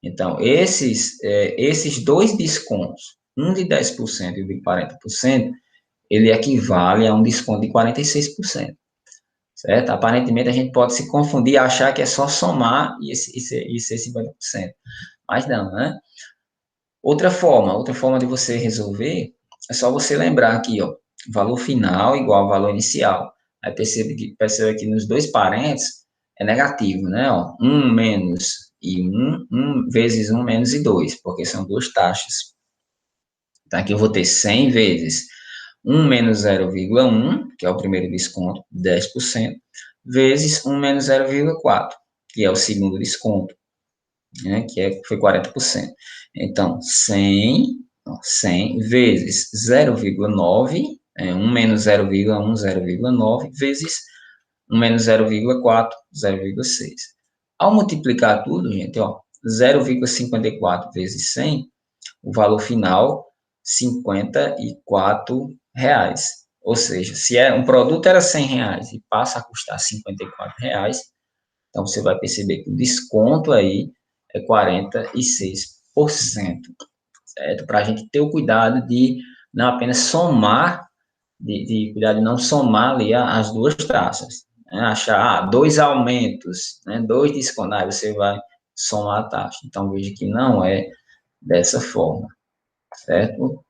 Então, esses dois descontos, um de 10% e o de 40%, ele equivale a um desconto de 46%. Certo? Aparentemente, a gente pode se confundir e achar que é só somar e ser 50%. Mas não, né? Outra forma de você resolver é só você lembrar aqui, ó, valor final igual ao valor inicial. Aí percebe que nos dois parênteses é negativo, né? Ó, 1 menos e 1 vezes 1 menos e 2, porque são duas taxas. Então, aqui eu vou ter 100 vezes 1 menos 0,1, que é o primeiro desconto, 10%, vezes 1 menos 0,4, que é o segundo desconto, né, foi 40%. Então, 100 vezes 0,9, 1 menos 0,1, 0,9, vezes 1 menos 0,4, 0,6. Ao multiplicar tudo, gente, ó, 0,54 vezes 100, o valor final, R$ 54. Ou seja, se um produto era R$ 100 e passa a custar R$ 54, então você vai perceber que o desconto aí é 46%, certo? Para a gente ter o cuidado de não apenas somar, de cuidar de não somar ali as duas taxas, né? Achar dois aumentos, né? Dois descontos, aí você vai somar a taxa. Então veja que não é dessa forma, certo?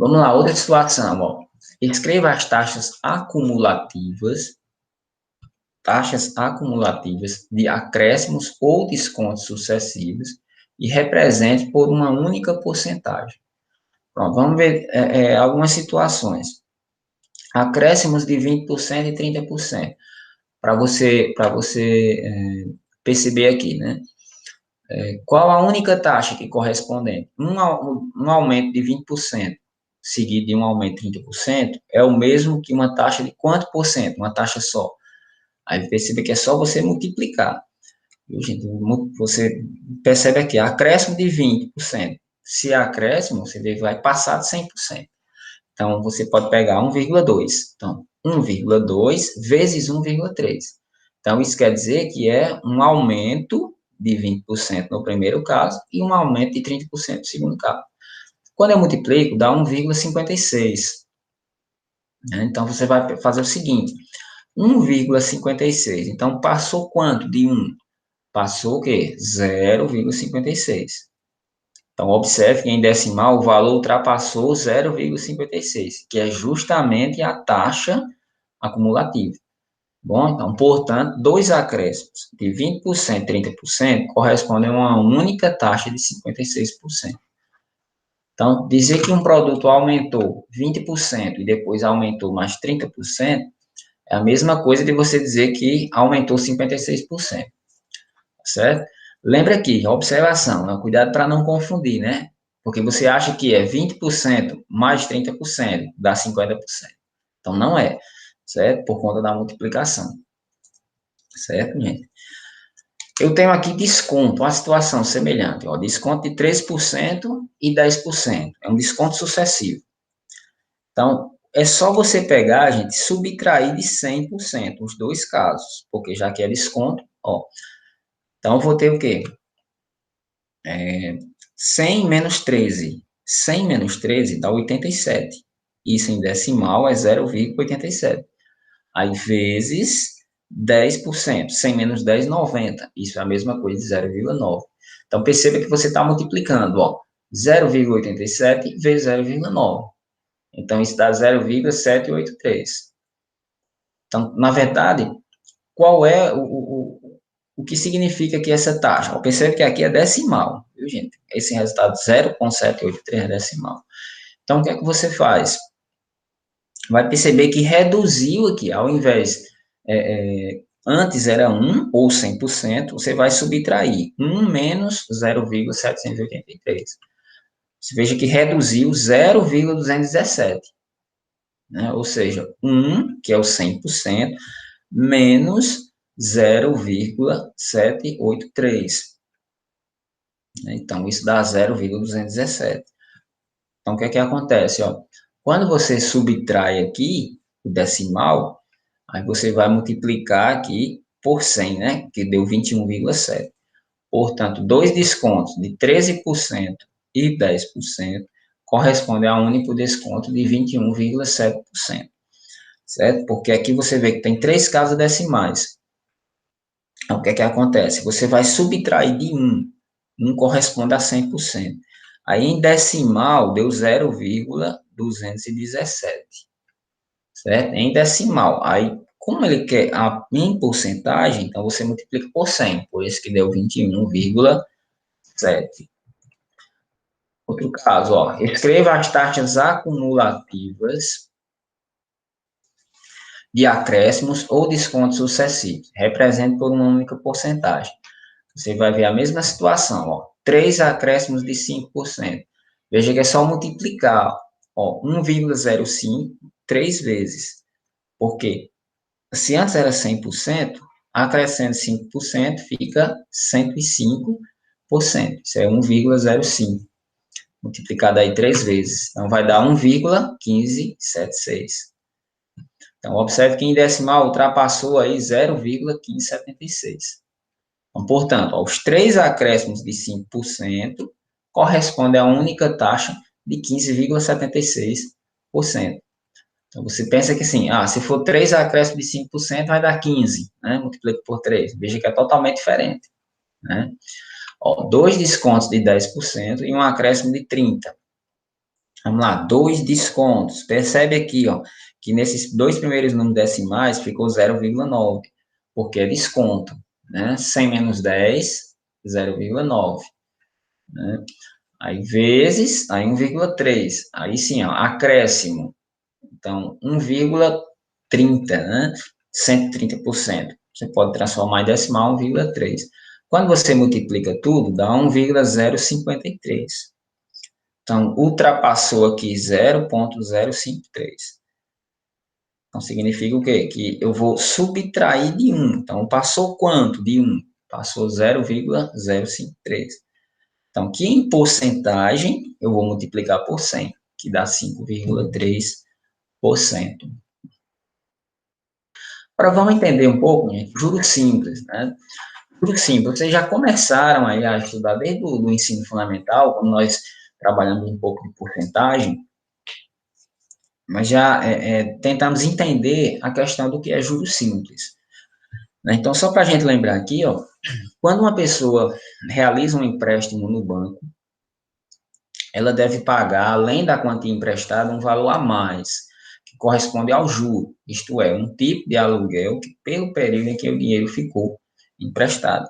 Vamos lá, outra situação, ó. Escreva as taxas acumulativas de acréscimos ou descontos sucessivos e represente por uma única porcentagem. Pronto, vamos ver algumas situações. Acréscimos de 20% e 30%. Para você perceber aqui, né? Qual a única taxa que corresponde? Um aumento de 20%, seguido de um aumento de 30%, é o mesmo que uma taxa de quanto por cento? Uma taxa só. Aí percebe que é só você multiplicar. Viu, gente? Você percebe aqui, acréscimo de 20%. Se é acréscimo, você vai passar de 100%. Então, você pode pegar 1,2. Então, 1,2 vezes 1,3. Então, isso quer dizer que é um aumento de 20% no primeiro caso e um aumento de 30% no segundo caso. Quando eu multiplico, dá 1,56. Né? Então, você vai fazer o seguinte, 1,56. Então, passou quanto de 1? Passou o quê? 0,56. Então, observe que em decimal o valor ultrapassou 0,56, que é justamente a taxa acumulativa. Bom, então, portanto, dois acréscimos de 20% e 30% correspondem a uma única taxa de 56%. Então, dizer que um produto aumentou 20% e depois aumentou mais 30% é a mesma coisa de você dizer que aumentou 56%, certo? Lembra aqui, observação, né? Cuidado para não confundir, né? Porque você acha que é 20% mais 30%, dá 50%. Então, não é, certo? Por conta da multiplicação. Certo, gente? Eu tenho aqui desconto, uma situação semelhante, ó, desconto de 3% e 10%. É um desconto sucessivo. Então, é só você pegar, gente, subtrair de 100%, os dois casos, porque já que é desconto, ó. Então, eu vou ter o quê? 100 menos 13. 100 menos 13 dá 87. Isso em decimal é 0,87. Aí, vezes 10%. 100 menos 10, 90. Isso é a mesma coisa de 0,9. Então, perceba que você está multiplicando, ó, 0,87 vezes 0,9. Então, isso dá 0,783. Então, na verdade, qual é o que significa aqui essa taxa? Eu percebo que aqui é decimal, viu, gente? Esse resultado 0,783 é decimal. Então, o que é que você faz? Vai perceber que reduziu aqui, ao invés, antes era 1 ou 100%, você vai subtrair 1 menos 0,783. Você veja que reduziu 0,217. Né? Ou seja, 1, que é o 100%, menos 0,783. Então, isso dá 0,217. Então, o que é que acontece? Ó? Quando você subtrai aqui o decimal, aí você vai multiplicar aqui por 100, né? Que deu 21,7. Portanto, dois descontos de 13% e 10% correspondem a um único desconto de 21,7%. Certo? Porque aqui você vê que tem três casas decimais. Então, o que é que acontece? Você vai subtrair de 1. 1 corresponde a 100%. Aí, em decimal, deu 0,217. Certo? Em decimal. Aí, como ele quer em porcentagem, então você multiplica por 100. Por isso que deu 21,7. Outro caso, ó. Escreva as taxas acumulativas de acréscimos ou descontos sucessivos. Represente por uma única porcentagem. Você vai ver a mesma situação, ó. 3 acréscimos de 5%. Veja que é só multiplicar, ó, 1,05 3 vezes. Por quê? Se antes era 100%, acrescendo 5% fica 105%. Isso é 1,05. Multiplicado aí 3 vezes. Então, vai dar 1,1576. Então, observe que em decimal ultrapassou aí 0,1576. Então, portanto, os três acréscimos de 5% correspondem à única taxa de 15,76%. Então, você pensa que assim, se for 3 acréscimos de 5%, vai dar 15, né? Multiplica por 3. Veja que é totalmente diferente, né? Ó, dois descontos de 10% e um acréscimo de 30%. Vamos lá, dois descontos. Percebe aqui, ó, que nesses dois primeiros números decimais ficou 0,9, porque é desconto, né? 100 menos 10, 0,9, né? Aí vezes, aí 1,3. Aí sim, ó, acréscimo. Então, 1,30, né? 130%. Você pode transformar em decimal 1,3. Quando você multiplica tudo, dá 1,053. Então, ultrapassou aqui 0,053. Então, significa o quê? Que eu vou subtrair de 1. Então, passou quanto de 1? Passou 0,053. Então, que em porcentagem, eu vou multiplicar por 100, que dá 5,3%. Agora, vamos entender um pouco, gente, juros simples, né? Porque sim, vocês já começaram aí a estudar desde o ensino fundamental, quando nós trabalhamos um pouco de porcentagem, mas já tentamos entender a questão do que é juros simples, né? Então, só para a gente lembrar aqui, ó, quando uma pessoa realiza um empréstimo no banco, ela deve pagar, além da quantia emprestada, um valor a mais, que corresponde ao juro, isto é, um tipo de aluguel que, pelo período em que o dinheiro ficou emprestado.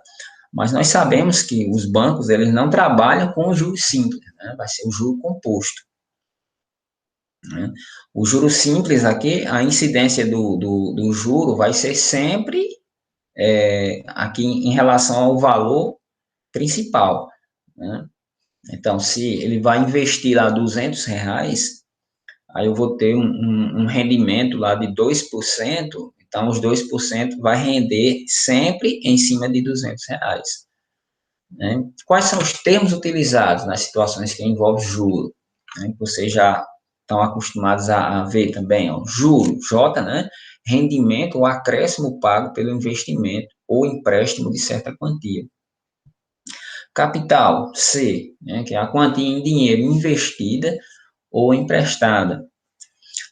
Mas nós sabemos que os bancos, eles não trabalham com o juros simples, né? Vai ser o juro composto, né? O juro simples aqui, a incidência do juro vai ser sempre aqui em relação ao valor principal, né? Então, se ele vai investir lá R$ 200, aí eu vou ter um rendimento lá de 2%, então os 2% vai render sempre em cima de R$ 200, né? Quais são os termos utilizados nas situações que envolvem juro, né? Vocês já estão acostumados a ver também, ó, juro, J, né? Rendimento ou acréscimo pago pelo investimento ou empréstimo de certa quantia. Capital, C, né? Que é a quantia em dinheiro investida ou emprestada.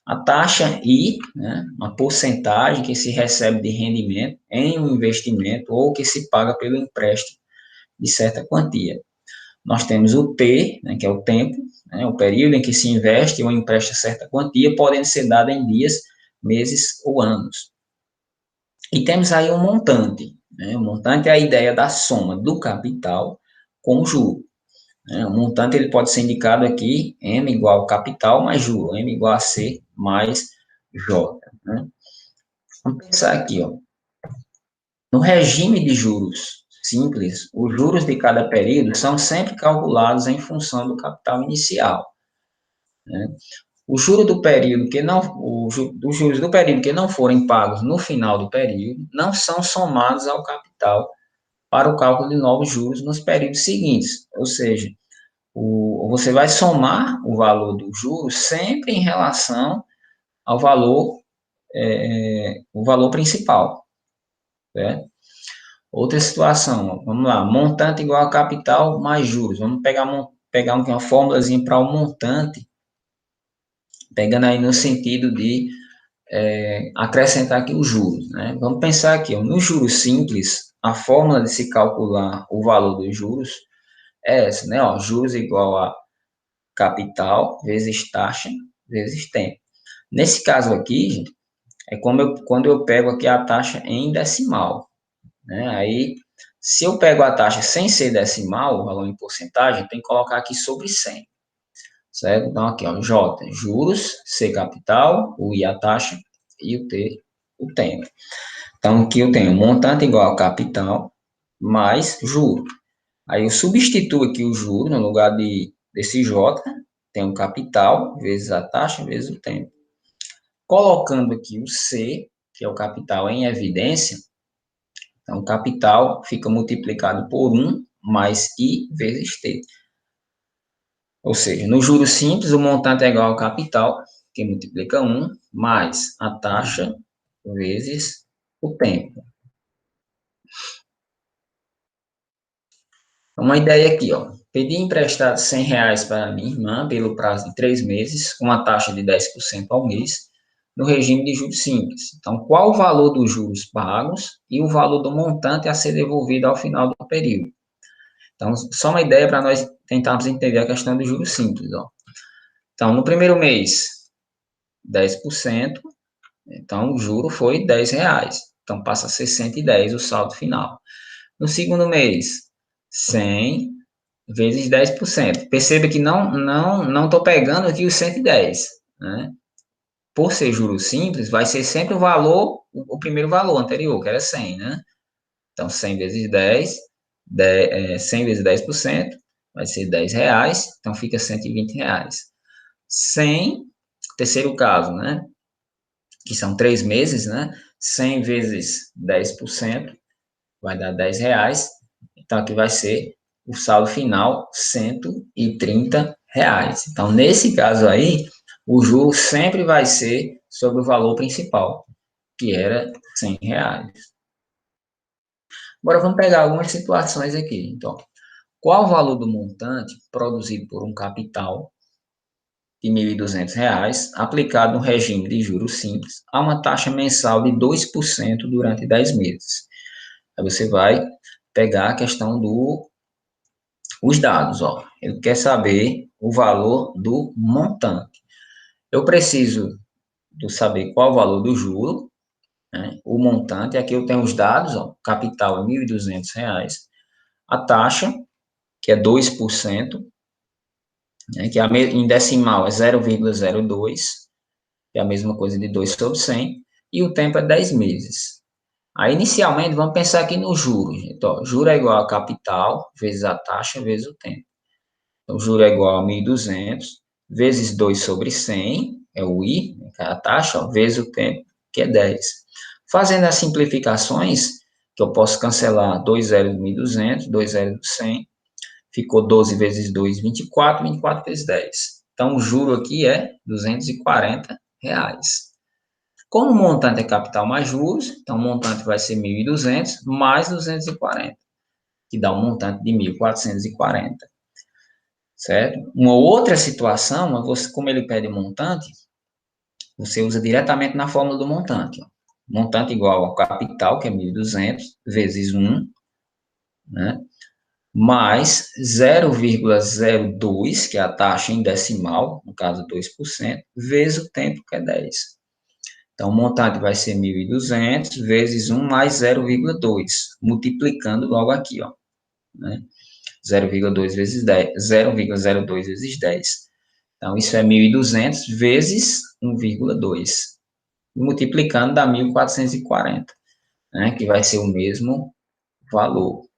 A taxa I, né, uma porcentagem que se recebe de rendimento em um investimento ou que se paga pelo empréstimo de certa quantia. Nós temos o T, né, que é o tempo, né, o período em que se investe ou empresta certa quantia, podendo ser dado em dias, meses ou anos. E temos aí um montante, né? O montante é a ideia da soma do capital com o juro, né? O montante ele pode ser indicado aqui, M igual capital mais juro, M igual a C mais J, né? Vamos pensar aqui, ó. No regime de juros simples, os juros de cada período são sempre calculados em função do capital inicial, né? O juro do período que não, os juros do período que não forem pagos no final do período não são somados ao capital para o cálculo de novos juros nos períodos seguintes. Ou seja, você vai somar o valor do juro sempre em relação ao valor, o valor principal, certo? Outra situação, vamos lá, montante igual a capital mais juros. Vamos pegar uma fórmulazinha para o montante, pegando aí no sentido de acrescentar aqui os juros, né? Vamos pensar aqui, ó, no juros simples, a fórmula de se calcular o valor dos juros é essa, né? Ó, juros igual a capital vezes taxa vezes tempo. Nesse caso aqui, gente, é como quando eu pego aqui a taxa em decimal, né? Aí, se eu pego a taxa sem ser decimal, o valor em porcentagem, tem que colocar aqui sobre 100, certo? Então, aqui, ó, J, juros, C, capital, o I, a taxa, e o T, o tempo. Então, aqui eu tenho montante igual a capital mais juro. Aí eu substituo aqui o juro no lugar desse J, tem o capital vezes a taxa vezes o tempo. Colocando aqui o C, que é o capital em evidência, então o capital fica multiplicado por 1 mais I vezes T. Ou seja, no juro simples, o montante é igual ao capital, que multiplica 1, mais a taxa vezes o tempo. Uma ideia aqui, ó. Pedi emprestado R$ 100 para minha irmã pelo prazo de 3 meses, com a taxa de 10% ao mês, no regime de juros simples. Então, qual o valor dos juros pagos e o valor do montante a ser devolvido ao final do período? Então, só uma ideia para nós tentarmos entender a questão dos juros simples, ó. Então, no primeiro mês, 10%, então o juro foi R$ 10. Então, passa a ser 110 o saldo final. No segundo mês, 100 vezes 10%. Perceba que não estou pegando aqui os 110, né? Por ser juros simples, vai ser sempre o valor, o primeiro valor anterior, que era 100, né? Então, 100 vezes 100 vezes 10%, vai ser R$ 10, então fica R$ 120. 100, terceiro caso, né? Que são 3 meses, né? 100 vezes 10% vai dar R$ 10. Então, aqui vai ser o saldo final, R$ 130. Então, nesse caso aí, o juro sempre vai ser sobre o valor principal, que era R$ 100. Agora vamos pegar algumas situações aqui. Então, qual o valor do montante produzido por um capital de R$ 1.200, aplicado no regime de juros simples, a uma taxa mensal de 2% durante 10 meses? Aí você vai pegar a questão os dados, ó. Ele quer saber o valor do montante. Eu preciso saber qual o valor do juro, né, o montante. Aqui eu tenho os dados, ó, capital é R$ 1.200, a taxa, que é 2%, né, que é em decimal é 0,02, que é a mesma coisa de 2 sobre 100, e o tempo é 10 meses. Aí, inicialmente, vamos pensar aqui no juros. Então, juro é igual a capital, vezes a taxa, vezes o tempo. Então, juro é igual a 1.200, vezes 2 sobre 100, é o I, que é a taxa, ó, vezes o tempo, que é 10. Fazendo as simplificações, que eu posso cancelar 2 zeros do 1.200, 2 zeros do 100, ficou 12 vezes 2, 24, 24 vezes 10. Então, o juro aqui é R$ 240. Como o montante é capital mais juros, então o montante vai ser 1.200 mais 240, que dá um montante de 1.440, certo? Uma outra situação, você, como ele pede montante, você usa diretamente na fórmula do montante. Ó. Montante igual ao capital, que é 1.200, vezes 1, né? Mais 0,02, que é a taxa em decimal, no caso 2%, vezes o tempo, que é 10. Então, o montante vai ser 1.200 vezes 1 mais 0,2, multiplicando logo aqui, ó, né? 0,2 vezes 10, 0,02 vezes 10. Então, isso é 1.200 vezes 1,2, multiplicando dá 1.440, né? Que vai ser o mesmo valor.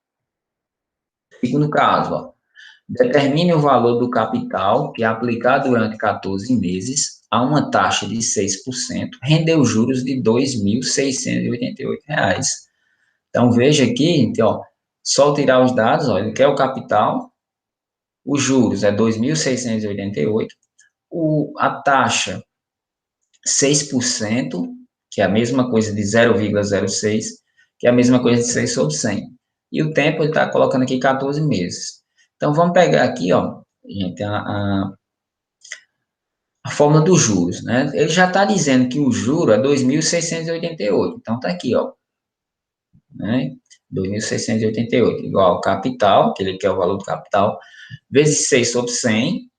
Segundo caso, ó, determine o valor do capital que é aplicado durante 14 meses a uma taxa de 6%, rendeu juros de R$ 2.688. Então, veja aqui, então, ó, só tirar os dados, ó, ele quer o capital, os juros é 2.688, a taxa 6%, que é a mesma coisa de 0,06, que é a mesma coisa de 6 sobre 100. E o tempo ele está colocando aqui 14 meses. Então, vamos pegar aqui, ó, gente, a fórmula dos juros, né? Ele já está dizendo que o juro é 2.688. Então, está aqui, ó, né? 2.688 igual ao capital, que ele quer o valor do capital, vezes 6 sobre 100,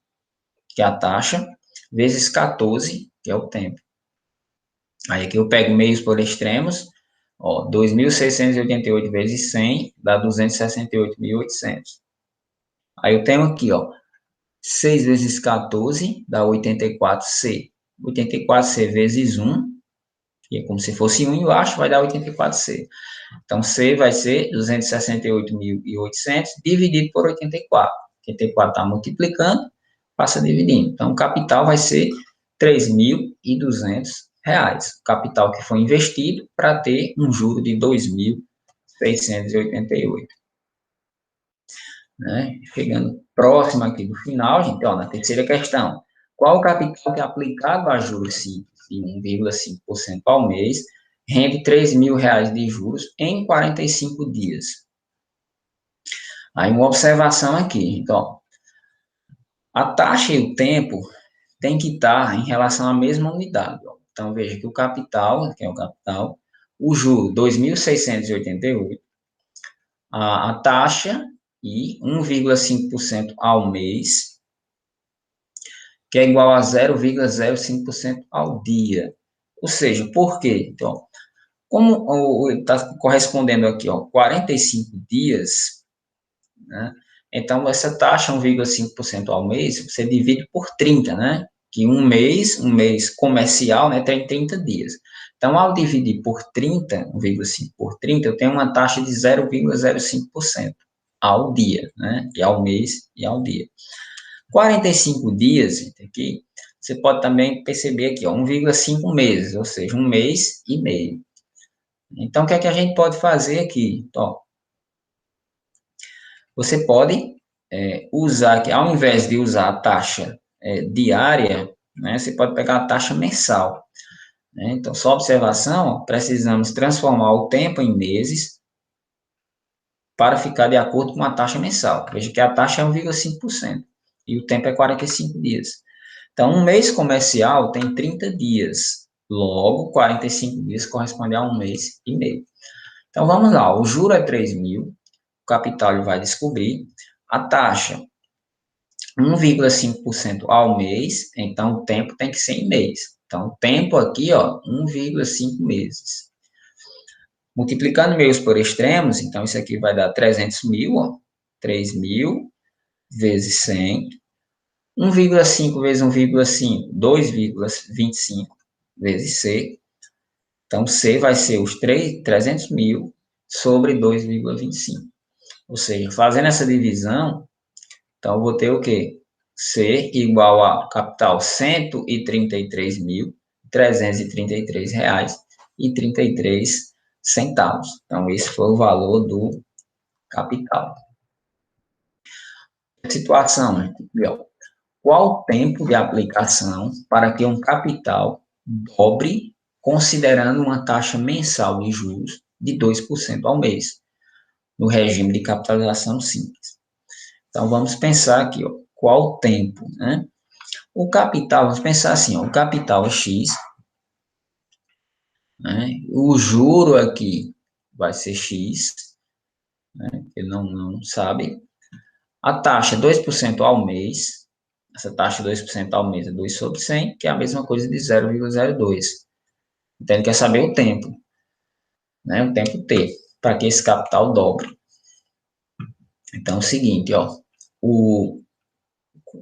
que é a taxa, vezes 14, que é o tempo. Aí aqui eu pego meios por extremos, ó, 2.688 vezes 100 dá 268.800. Aí eu tenho aqui, ó, 6 vezes 14 dá 84C. 84C vezes 1, que é como se fosse 1 embaixo, vai dar 84C. Então, C vai ser 268.800 dividido por 84. 84 está multiplicando, passa dividindo. Então, o capital vai ser R$ 3.200. O capital que foi investido para ter um juro de 2.688. Né? Chegando próximo aqui do final, gente, ó, na terceira questão. Qual o capital que é aplicado a juros simples de 1,5% ao mês rende R$ 3.000 de juros em 45 dias? Aí uma observação aqui, então, a taxa e o tempo tem que estar em relação à mesma unidade. Ó. Então, veja que o capital, que é o capital, o juro 2.688, a taxa e 1,5% ao mês, que é igual a 0,05% ao dia. Ou seja, por quê? Então, como está correspondendo aqui, ó, 45 dias, né? Então, essa taxa, 1,5% ao mês, você divide por 30, né? Que um mês comercial, né, tem 30 dias. Então, ao dividir por 30, 1,5 por 30, eu tenho uma taxa de 0,05% ao dia, né? E ao mês e ao dia. 45 dias, aqui, você pode também perceber aqui, ó, 1,5 meses, ou seja, um mês e meio. Então, o que é que a gente pode fazer aqui? Ó, você pode usar aqui, ao invés de usar a taxa diária, né, você pode pegar a taxa mensal. Né? Então, só observação, ó, precisamos transformar o tempo em meses, para ficar de acordo com a taxa mensal. Veja que a taxa é 1,5% e o tempo é 45 dias. Então, um mês comercial tem 30 dias, logo 45 dias corresponde a um mês e meio. Então, vamos lá, o juro é 3.000, o capital ele vai descobrir, a taxa 1,5% ao mês, então o tempo tem que ser em mês. Então, o tempo aqui, ó, 1,5 meses. Multiplicando meios por extremos, então isso aqui vai dar 300 mil, ó, 3.000 vezes 100, 1,5 vezes 1,5, 2,25 vezes C. Então, C vai ser os 300 mil sobre 2,25. Ou seja, fazendo essa divisão, então eu vou ter o quê? C igual a capital 133.333 e 33 centavos. Então, esse foi o valor do capital. Situação, Miguel. Qual o tempo de aplicação para que um capital dobre, considerando uma taxa mensal de juros de 2% ao mês, no regime de capitalização simples? Então, vamos pensar aqui, ó, qual o tempo, né? O capital, vamos pensar assim, ó, o capital é X, né? O juro aqui vai ser X, né? Ele não sabe. A taxa é 2% ao mês. Essa taxa de 2% ao mês é 2 sobre 100, que é a mesma coisa de 0,02. Então, ele quer saber o tempo, né? O tempo T, para que esse capital dobre. Então, é o seguinte, ó,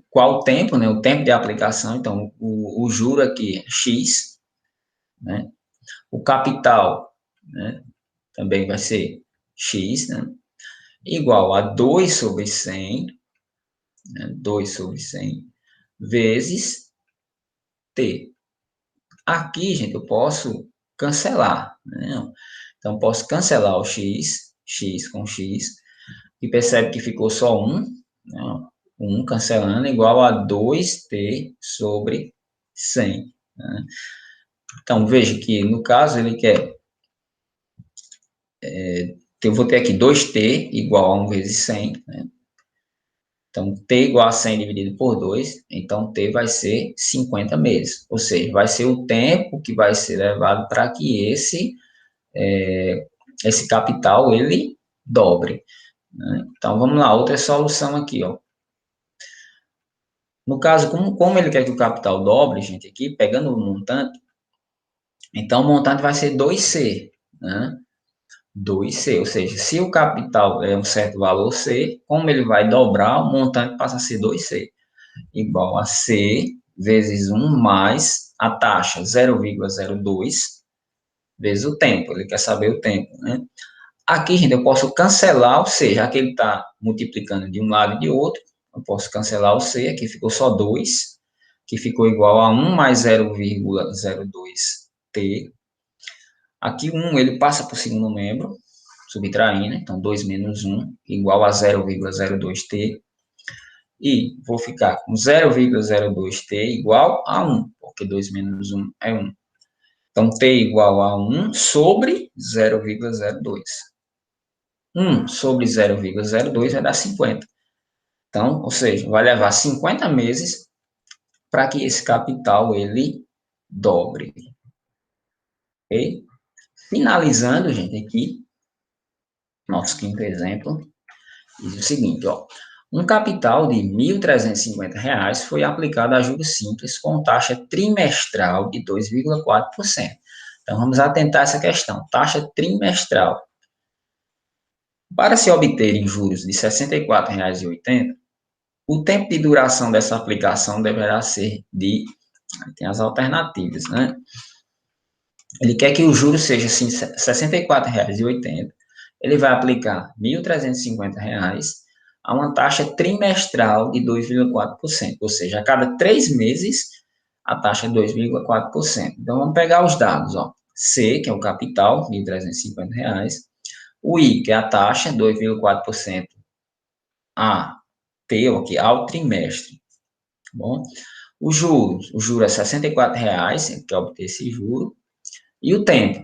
qual o tempo, né? O tempo de aplicação, então, o juro aqui é X, né? O capital, né? Também vai ser X, né? Igual a 2 sobre 100, né? 2 sobre 100, vezes T. Aqui, gente, eu posso cancelar, né? Então, posso cancelar o x, x com x, e percebe que ficou só 1, né? 1 cancelando, igual a 2t sobre 100. Né? Então, veja que, no caso, ele quer que eu vou ter aqui 2t igual a 1 vezes 100, né? Então, t igual a 100 dividido por 2, então t vai ser 50 meses. Ou seja, vai ser o tempo que vai ser levado para que esse capital, ele dobre. Né? Então, vamos lá, outra solução aqui, ó. No caso, como ele quer que o capital dobre, gente, aqui, pegando o montante, então o montante vai ser 2C, né? 2C, ou seja, se o capital é um certo valor C, como ele vai dobrar, o montante passa a ser 2C, igual a C vezes 1 mais a taxa 0,02 vezes o tempo, ele quer saber o tempo, né? Aqui, gente, eu posso cancelar o C, já que ele está multiplicando de um lado e de outro, eu posso cancelar o C, aqui ficou só 2, que ficou igual a 1 mais 0,02T. Aqui, 1, ele passa para o segundo membro, subtraindo, então 2 menos 1, igual a 0,02T. E vou ficar com 0,02T igual a 1, porque 2 menos 1 é 1. Então, T igual a 1 sobre 0,02. 1 sobre 0,02 vai dar 50. Então, ou seja, vai levar 50 meses para que esse capital ele dobre. Ok? Finalizando, gente, aqui, nosso quinto exemplo, diz o seguinte, ó. Um capital de R$ 1.350 foi aplicado a juros simples com taxa trimestral de 2,4%. Então, vamos atentar a essa questão, taxa trimestral. Para se obterem juros de R$ 64,80, o tempo de duração dessa aplicação deverá ser de... Tem as alternativas, né? Ele quer que o juro seja assim, R$ 64,80. Ele vai aplicar R$ 1.350 a uma taxa trimestral de 2,4%. Ou seja, a cada 3 meses, a taxa é 2,4%. Então, vamos pegar os dados. Ó. C, que é o capital, R$ 1.350. O I, que é a taxa, 2,4%. A, T, aqui, ao trimestre. Tá bom? O juro é R$ 64,00, ele quer obter esse juro. E o tempo,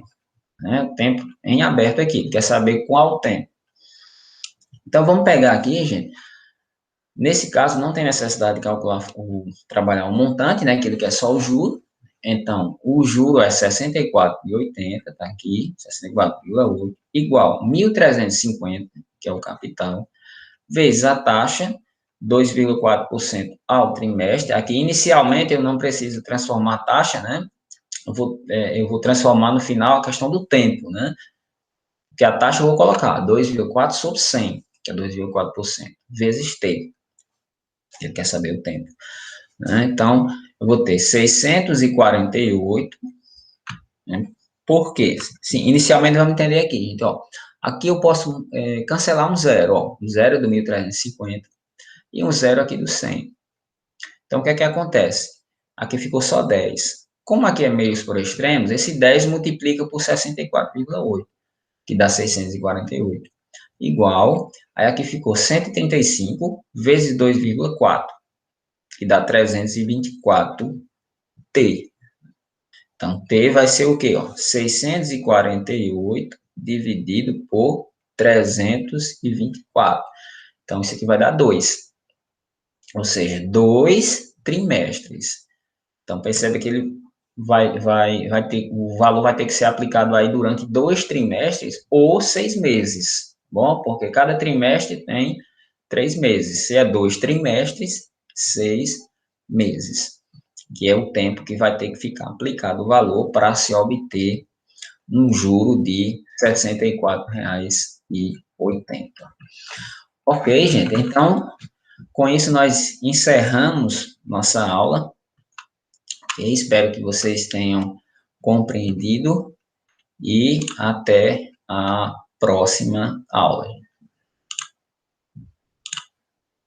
né? O tempo em aberto aqui, quer saber qual o tempo. Então, vamos pegar aqui, gente. Nesse caso, não tem necessidade de calcular, trabalhar um montante, né? Aquilo que é só o juro. Então, o juro é 64,80, está aqui, 64,8, igual 1.350, que é o capital, vezes a taxa, 2,4% ao trimestre. Aqui, inicialmente, eu não preciso transformar a taxa, né? Eu vou transformar no final a questão do tempo, né? Que a taxa eu vou colocar 2,4 sobre 100, que é 2,4%, vezes T. Ele quer saber o tempo. Né? Então, eu vou ter 648, né? Por quê? Sim, inicialmente vamos entender aqui, gente, ó. Aqui eu posso cancelar um zero, ó. Um zero do 1.350 e um zero aqui do 100. Então, o que é que acontece? Aqui ficou só 10. Como aqui é meios por extremos, esse 10 multiplica por 64,8, que dá 648. Igual, aí aqui ficou 135 vezes 2,4, que dá 324T. Então, T vai ser o quê? Ó? 648 dividido por 324. Então, isso aqui vai dar 2. Ou seja, 2 trimestres. Então, percebe que ele vai ter, o valor vai ter que ser aplicado aí durante 2 trimestres ou 6 meses. Bom, porque cada trimestre tem 3 meses. Se é 2 trimestres, 6 meses, que é o tempo que vai ter que ficar aplicado o valor para se obter um juro de R$ 64,80. Ok, gente? Então, com isso nós encerramos nossa aula. Okay? Espero que vocês tenham compreendido e até a próxima aula.